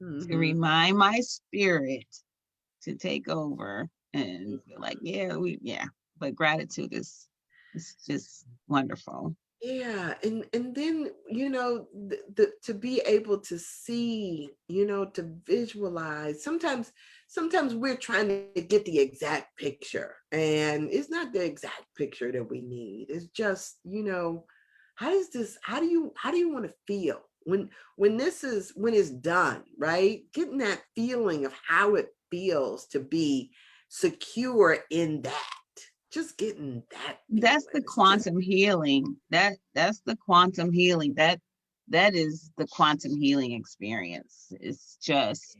to remind my spirit to take over and feel like, but gratitude is just wonderful. Yeah, and then to be able to see, to visualize. Sometimes we're trying to get the exact picture, and it's not the exact picture that we need. It's just, how do you want to feel when it's done, right? Getting that feeling of how it feels to be secure in that. Just getting that. That's the quantum healing. That's the quantum healing. that is the quantum healing experience. It's just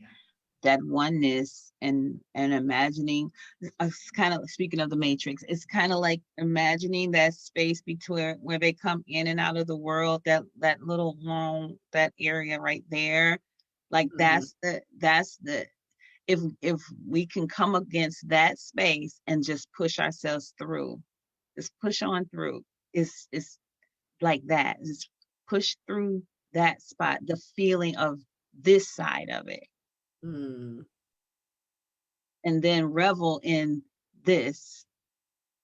that oneness and imagining, it's kind of speaking of the matrix, it's kind of like imagining that space between where they come in and out of the world, that little long, that area right there, like Mhm. that's the if we can come against that space and just push ourselves through, just push on through, it's like that, just push through that spot, the feeling of this side of it, Mm. and then this,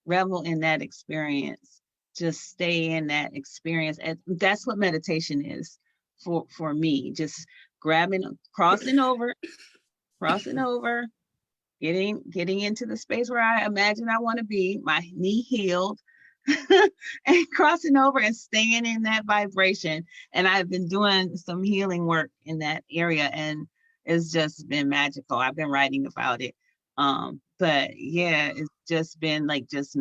revel in that experience, just stay in that experience. And that's what meditation is for me, just grabbing, crossing over, getting into the space where I imagine I want to be, my knee healed, and crossing over and staying in that vibration. And I've been doing some healing work in that area, and it's just been magical. I've been writing about it. But yeah, it's just been like just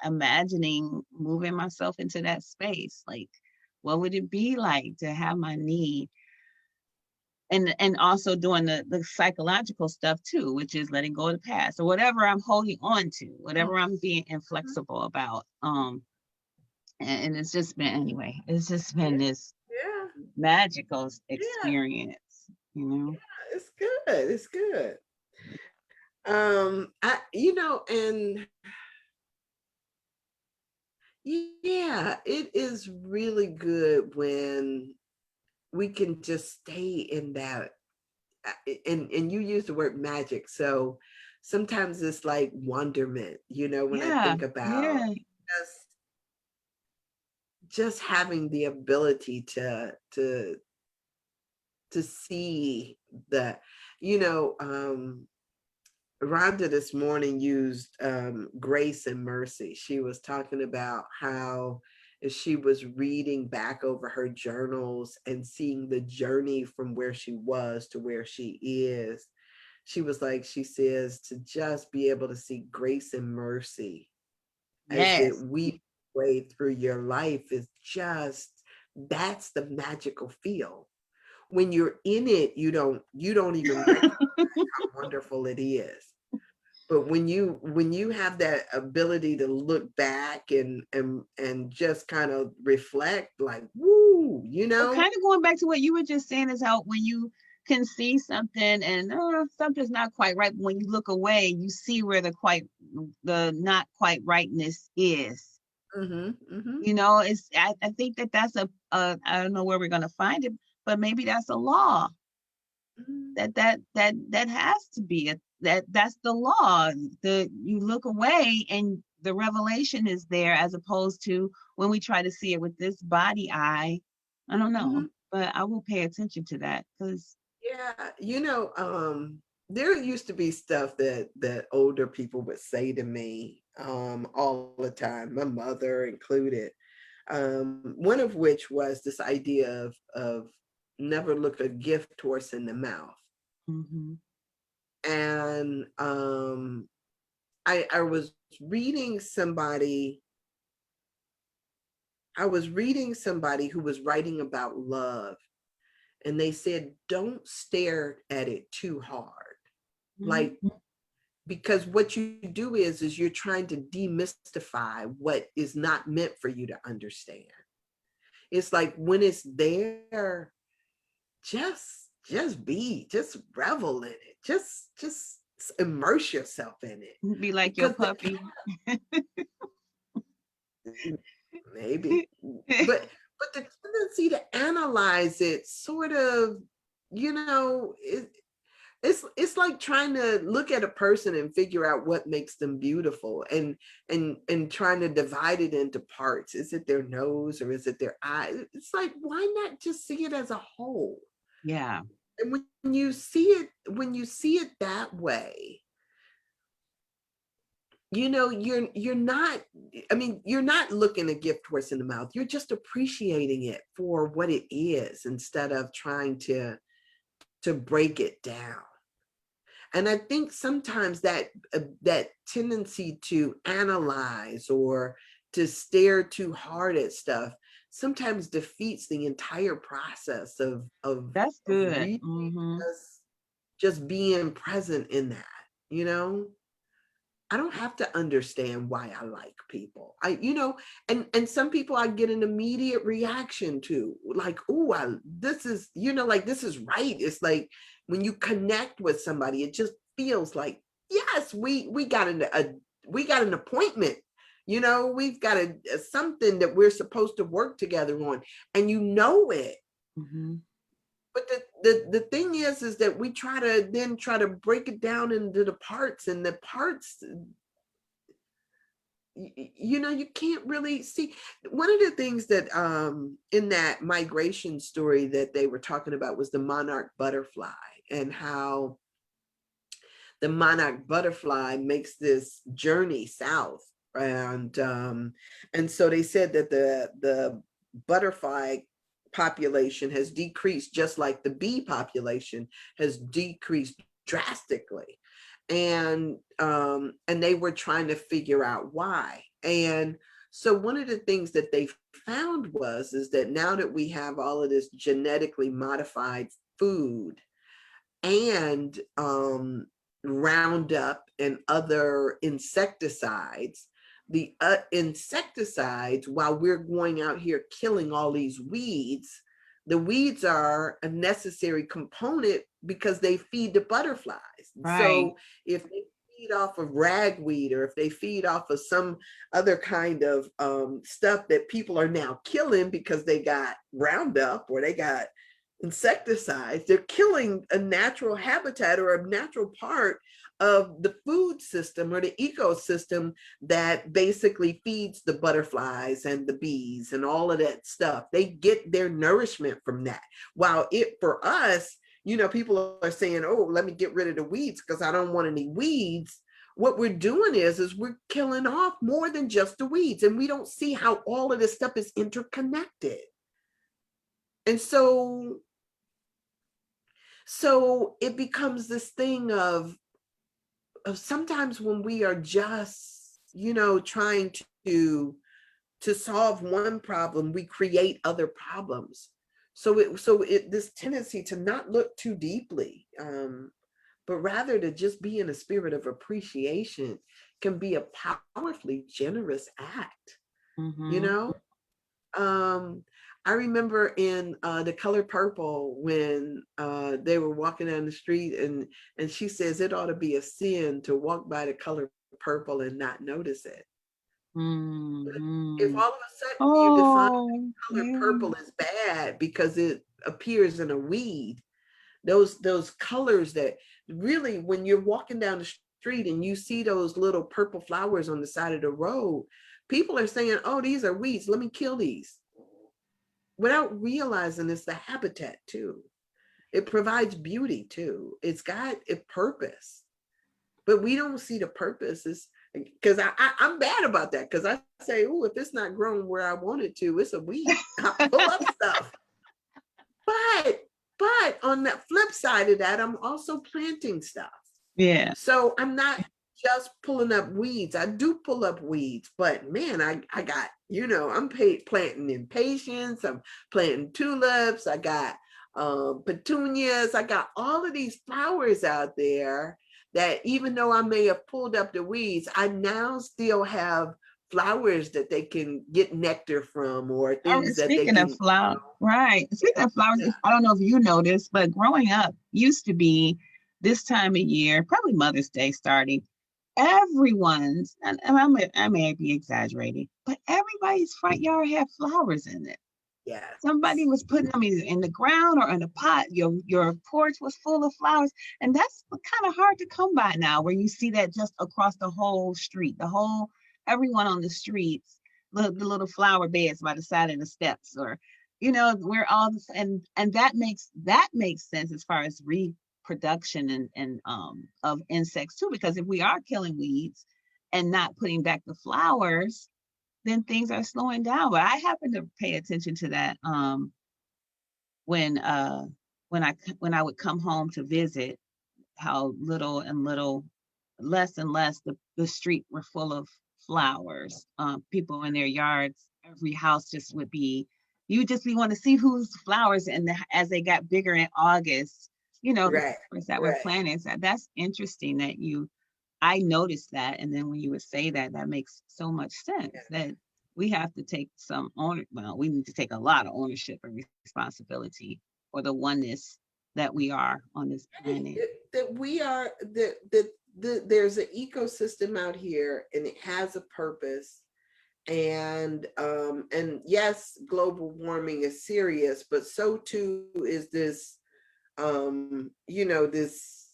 imagining moving myself into that space. Like, what would it be like to have my knee, and also doing the psychological stuff too, which is letting go of the past or whatever I'm holding on to, whatever I'm being inflexible about. And it's just been, anyway, it's just been Yeah, this yeah, magical yeah, experience, you know. it's good. It's good. And yeah, it is really good when we can just stay in that. And you use the word magic, so sometimes it's like wonderment. When I Yeah, think about yeah, just just having the ability to see that, you know, Rhonda this morning used grace and mercy. She was talking about how if she was reading back over her journals and seeing the journey from where she was to where she is, she was like, she says, to just be able to see grace and mercy as it yes. weaves way through your life is just, that's the magical feel. When you're in it, you don't even recognize how wonderful it is. But when you have that ability to look back and just kind of reflect, like, woo, Well, kind of going back to what you were just saying, is how when you can see something and something's not quite right, but when you look away, you see where the not quite rightness is. mm-hmm, mm-hmm, You know, I think that's I don't know where we're gonna find it, but maybe that's a law, mm-hmm, that has to be that's the law. You look away and the revelation is there, as opposed to when we try to see it with this body eye. I don't mm-hmm. know, but I will pay attention to that because Yeah, there used to be stuff that older people would say to me all the time, my mother included. One of which was this idea of never look a gift horse in the mouth. mm-hmm, And I was reading somebody, who was writing about love, and they said, don't stare at it too hard. Like, mm-hmm. because what you do is you're trying to demystify what is not meant for you to understand. It's like when it's there, just revel in it. Just immerse yourself in it. Be like your Because puppy. maybe, but the tendency to analyze it sort of, you know, it's like trying to look at a person and figure out what makes them beautiful, and trying to divide it into parts. Is it their nose or is it their eye? It's like, why not just see it as a whole? Yeah, And when you see it that way, you're not, I mean, you're not looking a gift horse in the mouth. You're just appreciating it for what it is instead of trying to break it down. And I think sometimes that tendency to analyze or to stare too hard at stuff, sometimes defeats the entire process That's of good. really Mm-hmm. just being present in that, you know? I don't have to understand why I like people. And some people I get an immediate reaction to, like, oh, this is, like this is right. It's like when you connect with somebody, it just feels like, yes, we got we got an appointment. We've got something that we're supposed to work together on, and it. Mm-hmm. But the thing is that we try to break it down into the parts, and the parts, you can't really see. One of the things that in that migration story that they were talking about was the monarch butterfly, and how the monarch butterfly makes this journey south. And so they said that the butterfly population has decreased, just like the bee population has decreased drastically. And they were trying to figure out why. And so one of the things that they found is that now that we have all of this genetically modified food, and Roundup and other insecticides, the insecticides, while we're going out here killing all these weeds, the weeds are a necessary component because they feed the butterflies. Right. So if they feed off of ragweed, or if they feed off of some other kind of stuff that people are now killing because they got Roundup or they got insecticides, they're killing a natural habitat or a natural part of the food system or the ecosystem that basically feeds the butterflies and the bees and all of that stuff. They get their nourishment from that. While for us, people are saying, oh, let me get rid of the weeds because I don't want any weeds. What we're doing is we're killing off more than just the weeds, and we don't see how all of this stuff is interconnected. And so it becomes this thing of sometimes when we are just, trying to solve one problem, we create other problems. So this tendency to not look too deeply, but rather to just be in a spirit of appreciation can be a powerfully generous act, you Mm-hmm. know? Um, I remember in The Color Purple, when they were walking down the street, and she says it ought to be a sin to walk by the color purple and not notice it. If Mm-hmm. all of a sudden you define Oh, color yeah. purple as bad because it appears in a weed, those colors that really, when you're walking down the street and you see those little purple flowers on the side of the road, people are saying, oh, these are weeds, let me kill these, without realizing it's the habitat too. It provides beauty too. It's got a purpose, but we don't see the purpose. Is because I'm bad about that, because I say, oh, if it's not grown where I want it to, it's a weed. I pull up stuff. But on the flip side of that, I'm also planting stuff. Yeah. So I'm not just pulling up weeds. I do pull up weeds, but man, I got, I'm planting impatiens, I'm planting tulips, I got petunias, I got all of these flowers out there that even though I may have pulled up the weeds, I now still have flowers that they can get nectar from, or things that they Speaking of can, flowers, right? Speaking of flowers, yeah, I don't know if you noticed, but growing up used to be this time of year, probably Mother's Day starting. Everyone's, and I may be exaggerating, but everybody's front yard had flowers in it. Somebody yes, was putting them either in the ground or in a pot. Your porch was full of flowers, and that's kind of hard to come by now, where you see that just across the whole street, everyone on the streets, the little flower beds by the side of the steps, or where all this, and that makes sense as far as reproduction and of insects too, because if we are killing weeds and not putting back the flowers, then things are slowing down. But I happen to pay attention to that when uh when I would come home to visit, how little and little, less and less, the street were full of flowers. People in their yards, every house just would be. you just want to see whose flowers, and as they got bigger in August, the Right, flowers that were right. planted. So that's interesting that I noticed that. And then when you would say that, that makes so much sense that we have to take we need to take a lot of ownership and responsibility for the oneness that we are on this planet. That we are there's an ecosystem out here, and it has a purpose. And yes, global warming is serious, but so too is this, this,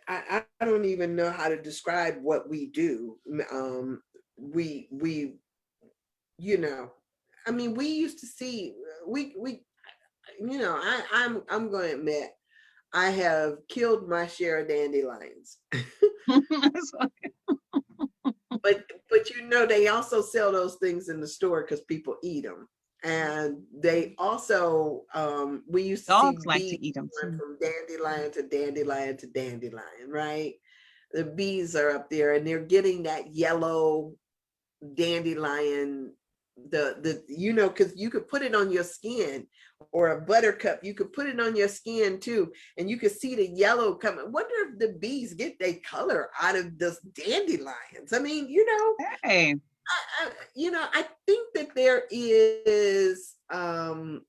I don't even know how to describe what we do. We you know I mean, we used to see, we I'm going to admit, I have killed my share of dandelions. But they also sell those things in the store because people eat them. And they also, we used to see Dogs like bees to eat them going too. from dandelion to dandelion to dandelion, right? The bees are up there and they're getting that yellow dandelion, because you could put it on your skin, or a buttercup, you could put it on your skin too, and you could see the yellow coming. Wonder if the bees get their color out of this dandelions. I mean, Hey, I think that there is, and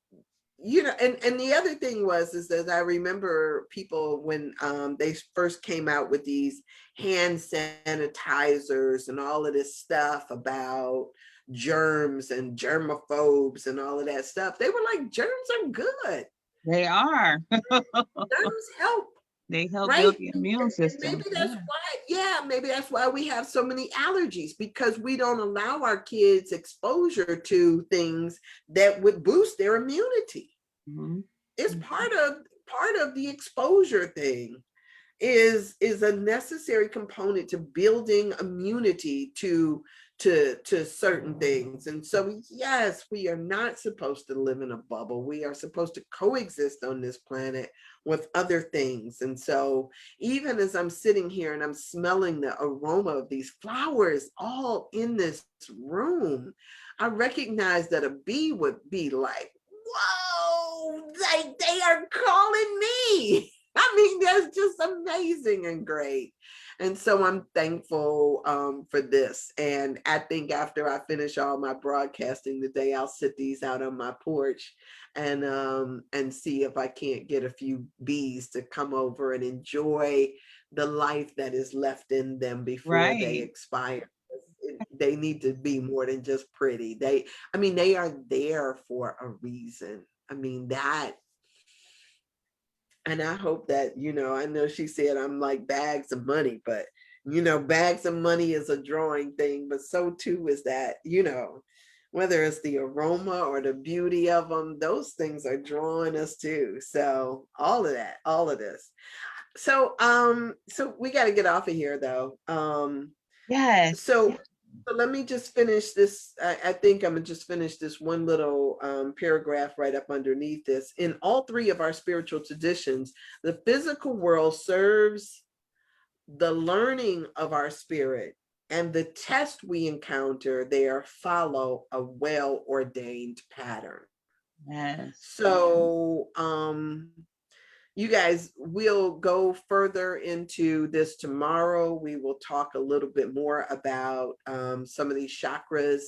the other thing is that I remember people when they first came out with these hand sanitizers and all of this stuff about germs and germaphobes and all of that stuff. They were like, germs are good. they are. Germs help. They help Right. build the immune And maybe system. that's Yeah. why, maybe that's why we have so many allergies, because we don't allow our kids exposure to things that would boost their immunity. Mm-hmm. It's part of the exposure thing, is a necessary component to building immunity to certain things. And so, yes, we are not supposed to live in a bubble. We are supposed to coexist on this planet with other things. And so, even as I'm sitting here and I'm smelling the aroma of these flowers all in this room, I recognize that a bee would be like, whoa, like they are calling me. I mean, that's just amazing and great. And so I'm thankful for this. And I think after I finish all my broadcasting today, I'll sit these out on my porch and see if I can't get a few bees to come over and enjoy the life that is left in them before they Right. expire. They need to be more than just pretty. They are there for a reason. I mean, that, and I hope that, I know she said I'm like bags of money, but, bags of money is a drawing thing, but so too is that, whether it's the aroma or the beauty of them, those things are drawing us too. So all of that, all of this. So we got to get off of here though. Yes. So let me just finish this. I think I'm gonna just finish this one little paragraph right up underneath this. In all three of our spiritual traditions, the physical world serves the learning of our spirit, and the test we encounter there follow a well-ordained pattern. Yes. So, you guys, we'll go further into this tomorrow. We will talk a little bit more about some of these chakras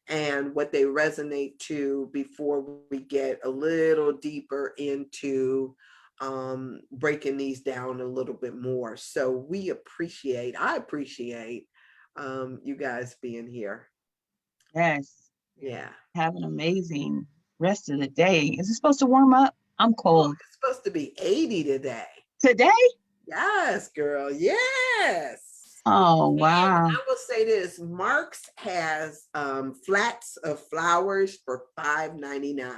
and what they resonate to before we get a little deeper into breaking these down a little bit more. So I appreciate you guys being here. Yes. Yeah. Have an amazing rest of the day. Is it supposed to warm up? I'm Oh, cold. it's supposed to be 80 today. Today? Yes, girl. Yes. Oh, And wow. I will say this, Mark's has flats of flowers for $5.99.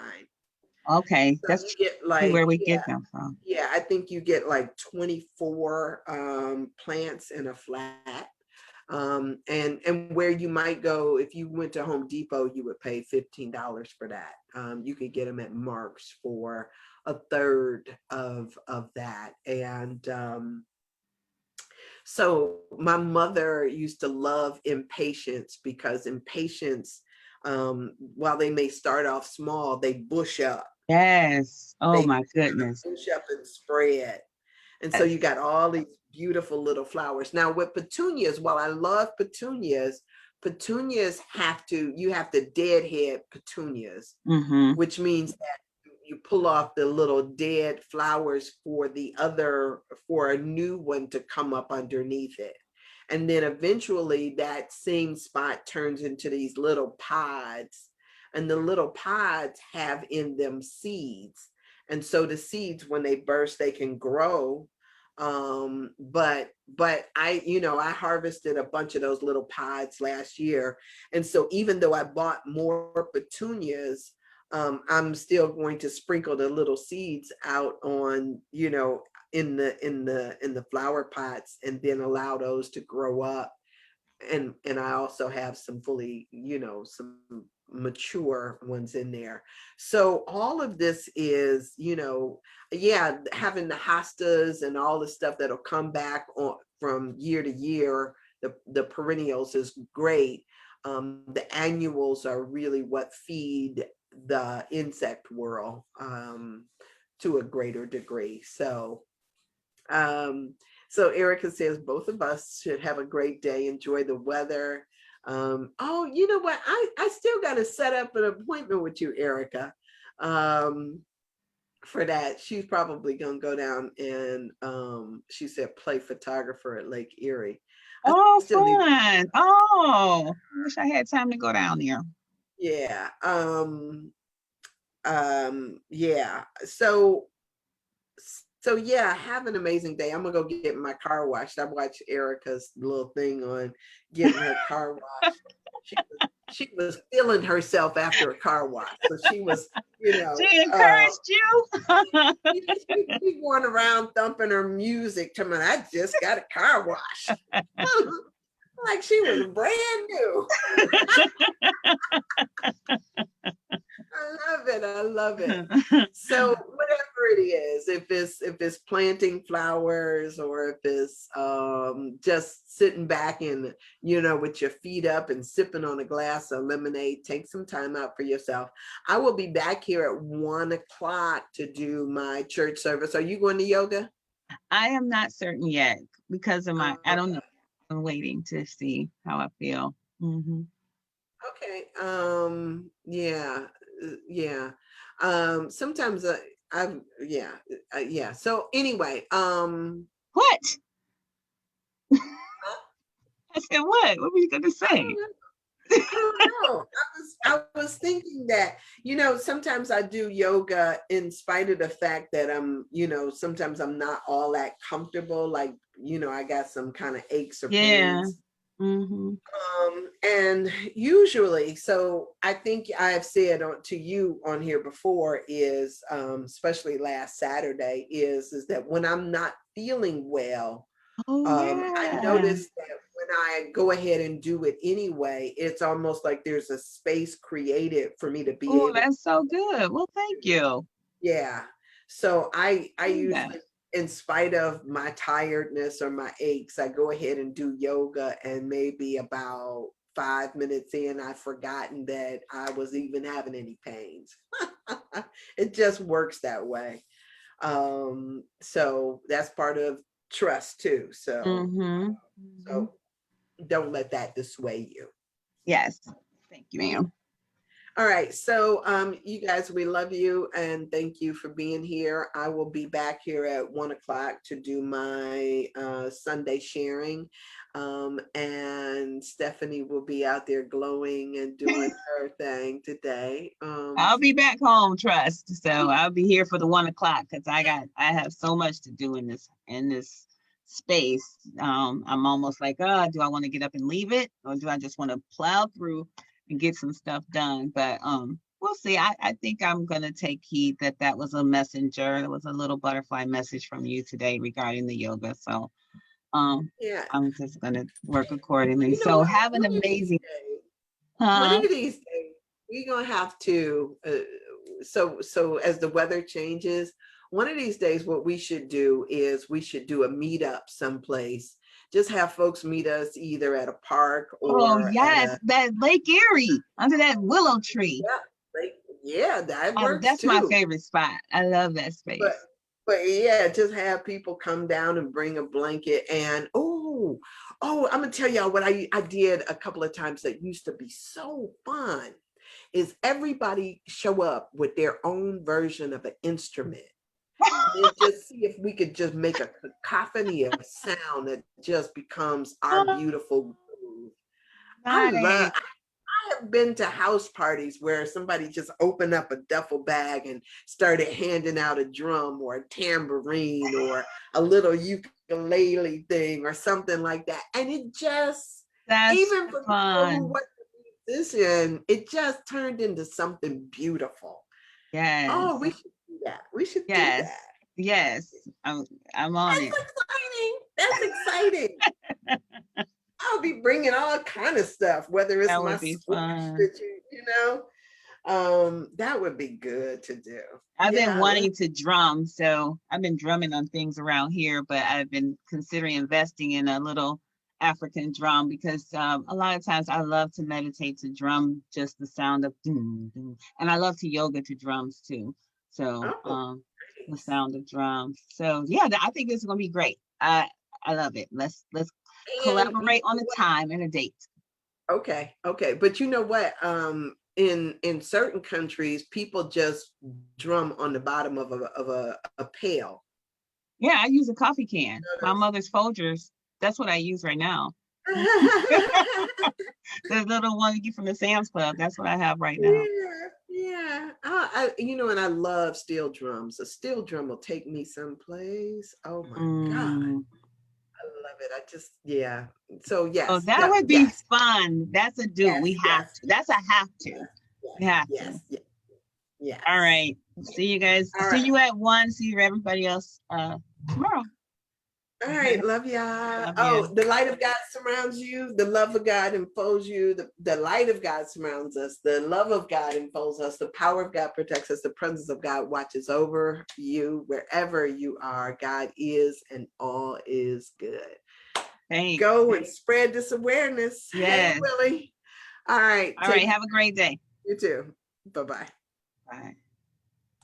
Okay. So That's you get where like, we get them from. I think you get like 24 plants in a flat. And where you might go, if you went to Home Depot, you would pay $15 for that. You could get them at Mark's for a third of that. And so my mother used to love Impatiens, because Impatiens while they may start off small, they bush up. Yes. Oh They my goodness. bush up and spread. And so you Yes. got all these beautiful little flowers. Now with petunias, while I love petunias, petunias you have to deadhead petunias, Mm-hmm. which means that you pull off the little dead flowers for a new one to come up underneath it. And then eventually that same spot turns into these little pods, and the little pods have in them seeds. And so the seeds, when they burst, they can grow. But I harvested a bunch of those little pods last year. And so even though I bought more petunias, I'm still going to sprinkle the little seeds out on, in the flower pots, and then allow those to grow up. And I also have some fully, some mature ones in there. So all of this is, yeah, having the hostas and all the stuff that'll come back from year to year. The perennials is great. The annuals are really what feed the insect world, to a greater degree. Um, so Erica says both of us should have a great day, enjoy the weather. Oh, you know what? I still got to set up an appointment with you, Erica. For that, she's probably gonna go down and she said play photographer at Lake Erie. I Oh, still need, fun. Oh, I wish I had time to go down there. yeah. Yeah. So yeah, have an amazing day. I'm gonna go get my car washed. I watched Erica's little thing on getting her car washed. She was feeling herself after a car wash. So she was, you know, She uh encouraged you. she going around thumping her music to me. I just got a car wash. Like she was brand new. I love it. I love it. So whatever it is, if it's planting flowers, or if it's just sitting back and with your feet up and sipping on a glass of lemonade, take some time out for yourself. I will be back here at 1 o'clock to do my church service. Are you going to yoga? I am not certain yet because of I don't know. Okay. I'm waiting to see how I feel. Hmm. Okay. Yeah. Yeah. Sometimes I've yeah. Yeah. So anyway, What? I said, what? What were you going to I don't say? know. I don't know. I was thinking that, sometimes I do yoga in spite of the fact that sometimes I'm not all that comfortable. Like, I got some kind of aches or Yeah. pains. Hmm. And usually, so I think I've said to you on here before is, especially last Saturday, is that when I'm not feeling well, Oh, I yeah. noticed that when I go ahead and do it anyway, it's almost like there's a space created for me to be Oh, able that's so to good. Well, thank do. you. Yeah. So I Do that. usually, in spite of my tiredness or my aches, I go ahead and do yoga, and maybe about 5 minutes in, I've forgotten that I was even having any pains. It just works that way. So that's part of trust too. So Hmm. Hmm. so don't let that dissuade you. Yes. Thank you, ma'am. All right. So you guys, we love you and thank you for being here. I will be back here at 1 o'clock to do my Sunday sharing. And Stephanie will be out there glowing and doing her thing today. I'll be back home, trust. So I'll be here for the 1 o'clock because I have so much to do in this space. I'm almost like, oh, do I want to get up and leave it, or do I just want to plow through and get some stuff done? But we'll see. I think I'm gonna take heed that that was a messenger. It was a little butterfly message from you today regarding the yoga. So Yeah. I'm just gonna work accordingly. You know So what? have an One of these amazing. days, one Huh? of these days, we're gonna have to. So as the weather changes, one of these days, what we should do is we should do a meetup someplace just have folks meet us either at a park Oh or at yes, a, that Lake Erie under that willow tree. yeah, like, yeah, that works That's my too. favorite spot. I love that But space. yeah, just have people come down and bring a blanket. And I'm gonna tell y'all what I did a couple of times that used to be so fun is everybody show up with their own version of an instrument. And then just see if we could just make a cacophony of sound that just becomes our beautiful groove. I love Nice. I have been to house parties where somebody just opened up a duffel bag and started handing out a drum or a tambourine or a little ukulele thing or something like that. And it just, That's even for people who fun. weren't musician, it just turned into something beautiful. Oh, Yes. we should do that. We should do Yes. that. Yes. I'm on it. That's exciting. That's exciting. I'll be bringing all kind of stuff, whether it's That my would be squash fun. that that would be good to do. I've been Yeah, wanting to drum, so I've been drumming on things around here, but I've been considering investing in a little African drum because a lot of times I love to meditate to drum just the sound of doom, doom. And I love to yoga to drums too. So oh, the nice. sound of drums. So yeah, I think this is gonna be great. I love it. Let's And you collaborate on know a what? time and a date. Okay, but you know what? In certain countries, people just drum on the bottom of a pail. Yeah, I use a coffee can. My mother's Folgers. That's what I use right now. The little one you get from the Sam's Club. That's what I have right now. Yeah, yeah. And I love steel drums. A steel drum will take me someplace. Oh my God. Mm. I love it. I just, yeah. So Oh, yes, that yep, would be yes, fun. That's a do. yes, We have yes, to. That's a have yes, to. yes, We have to. yes, yes, All yes. right. See you guys. All See right. you at 1. See you everybody else tomorrow. All right, love y'all. Love Oh, you. the light of God surrounds you. The love of God enfolds you. The light of God surrounds us. The love of God enfolds us. The power of God protects us. The presence of God watches over you wherever you are. God is, and all is good. Thanks. Go and spread this awareness. Hey, Yes. Willie. All right, All right. take Have a great day. you too. Bye-bye. Bye.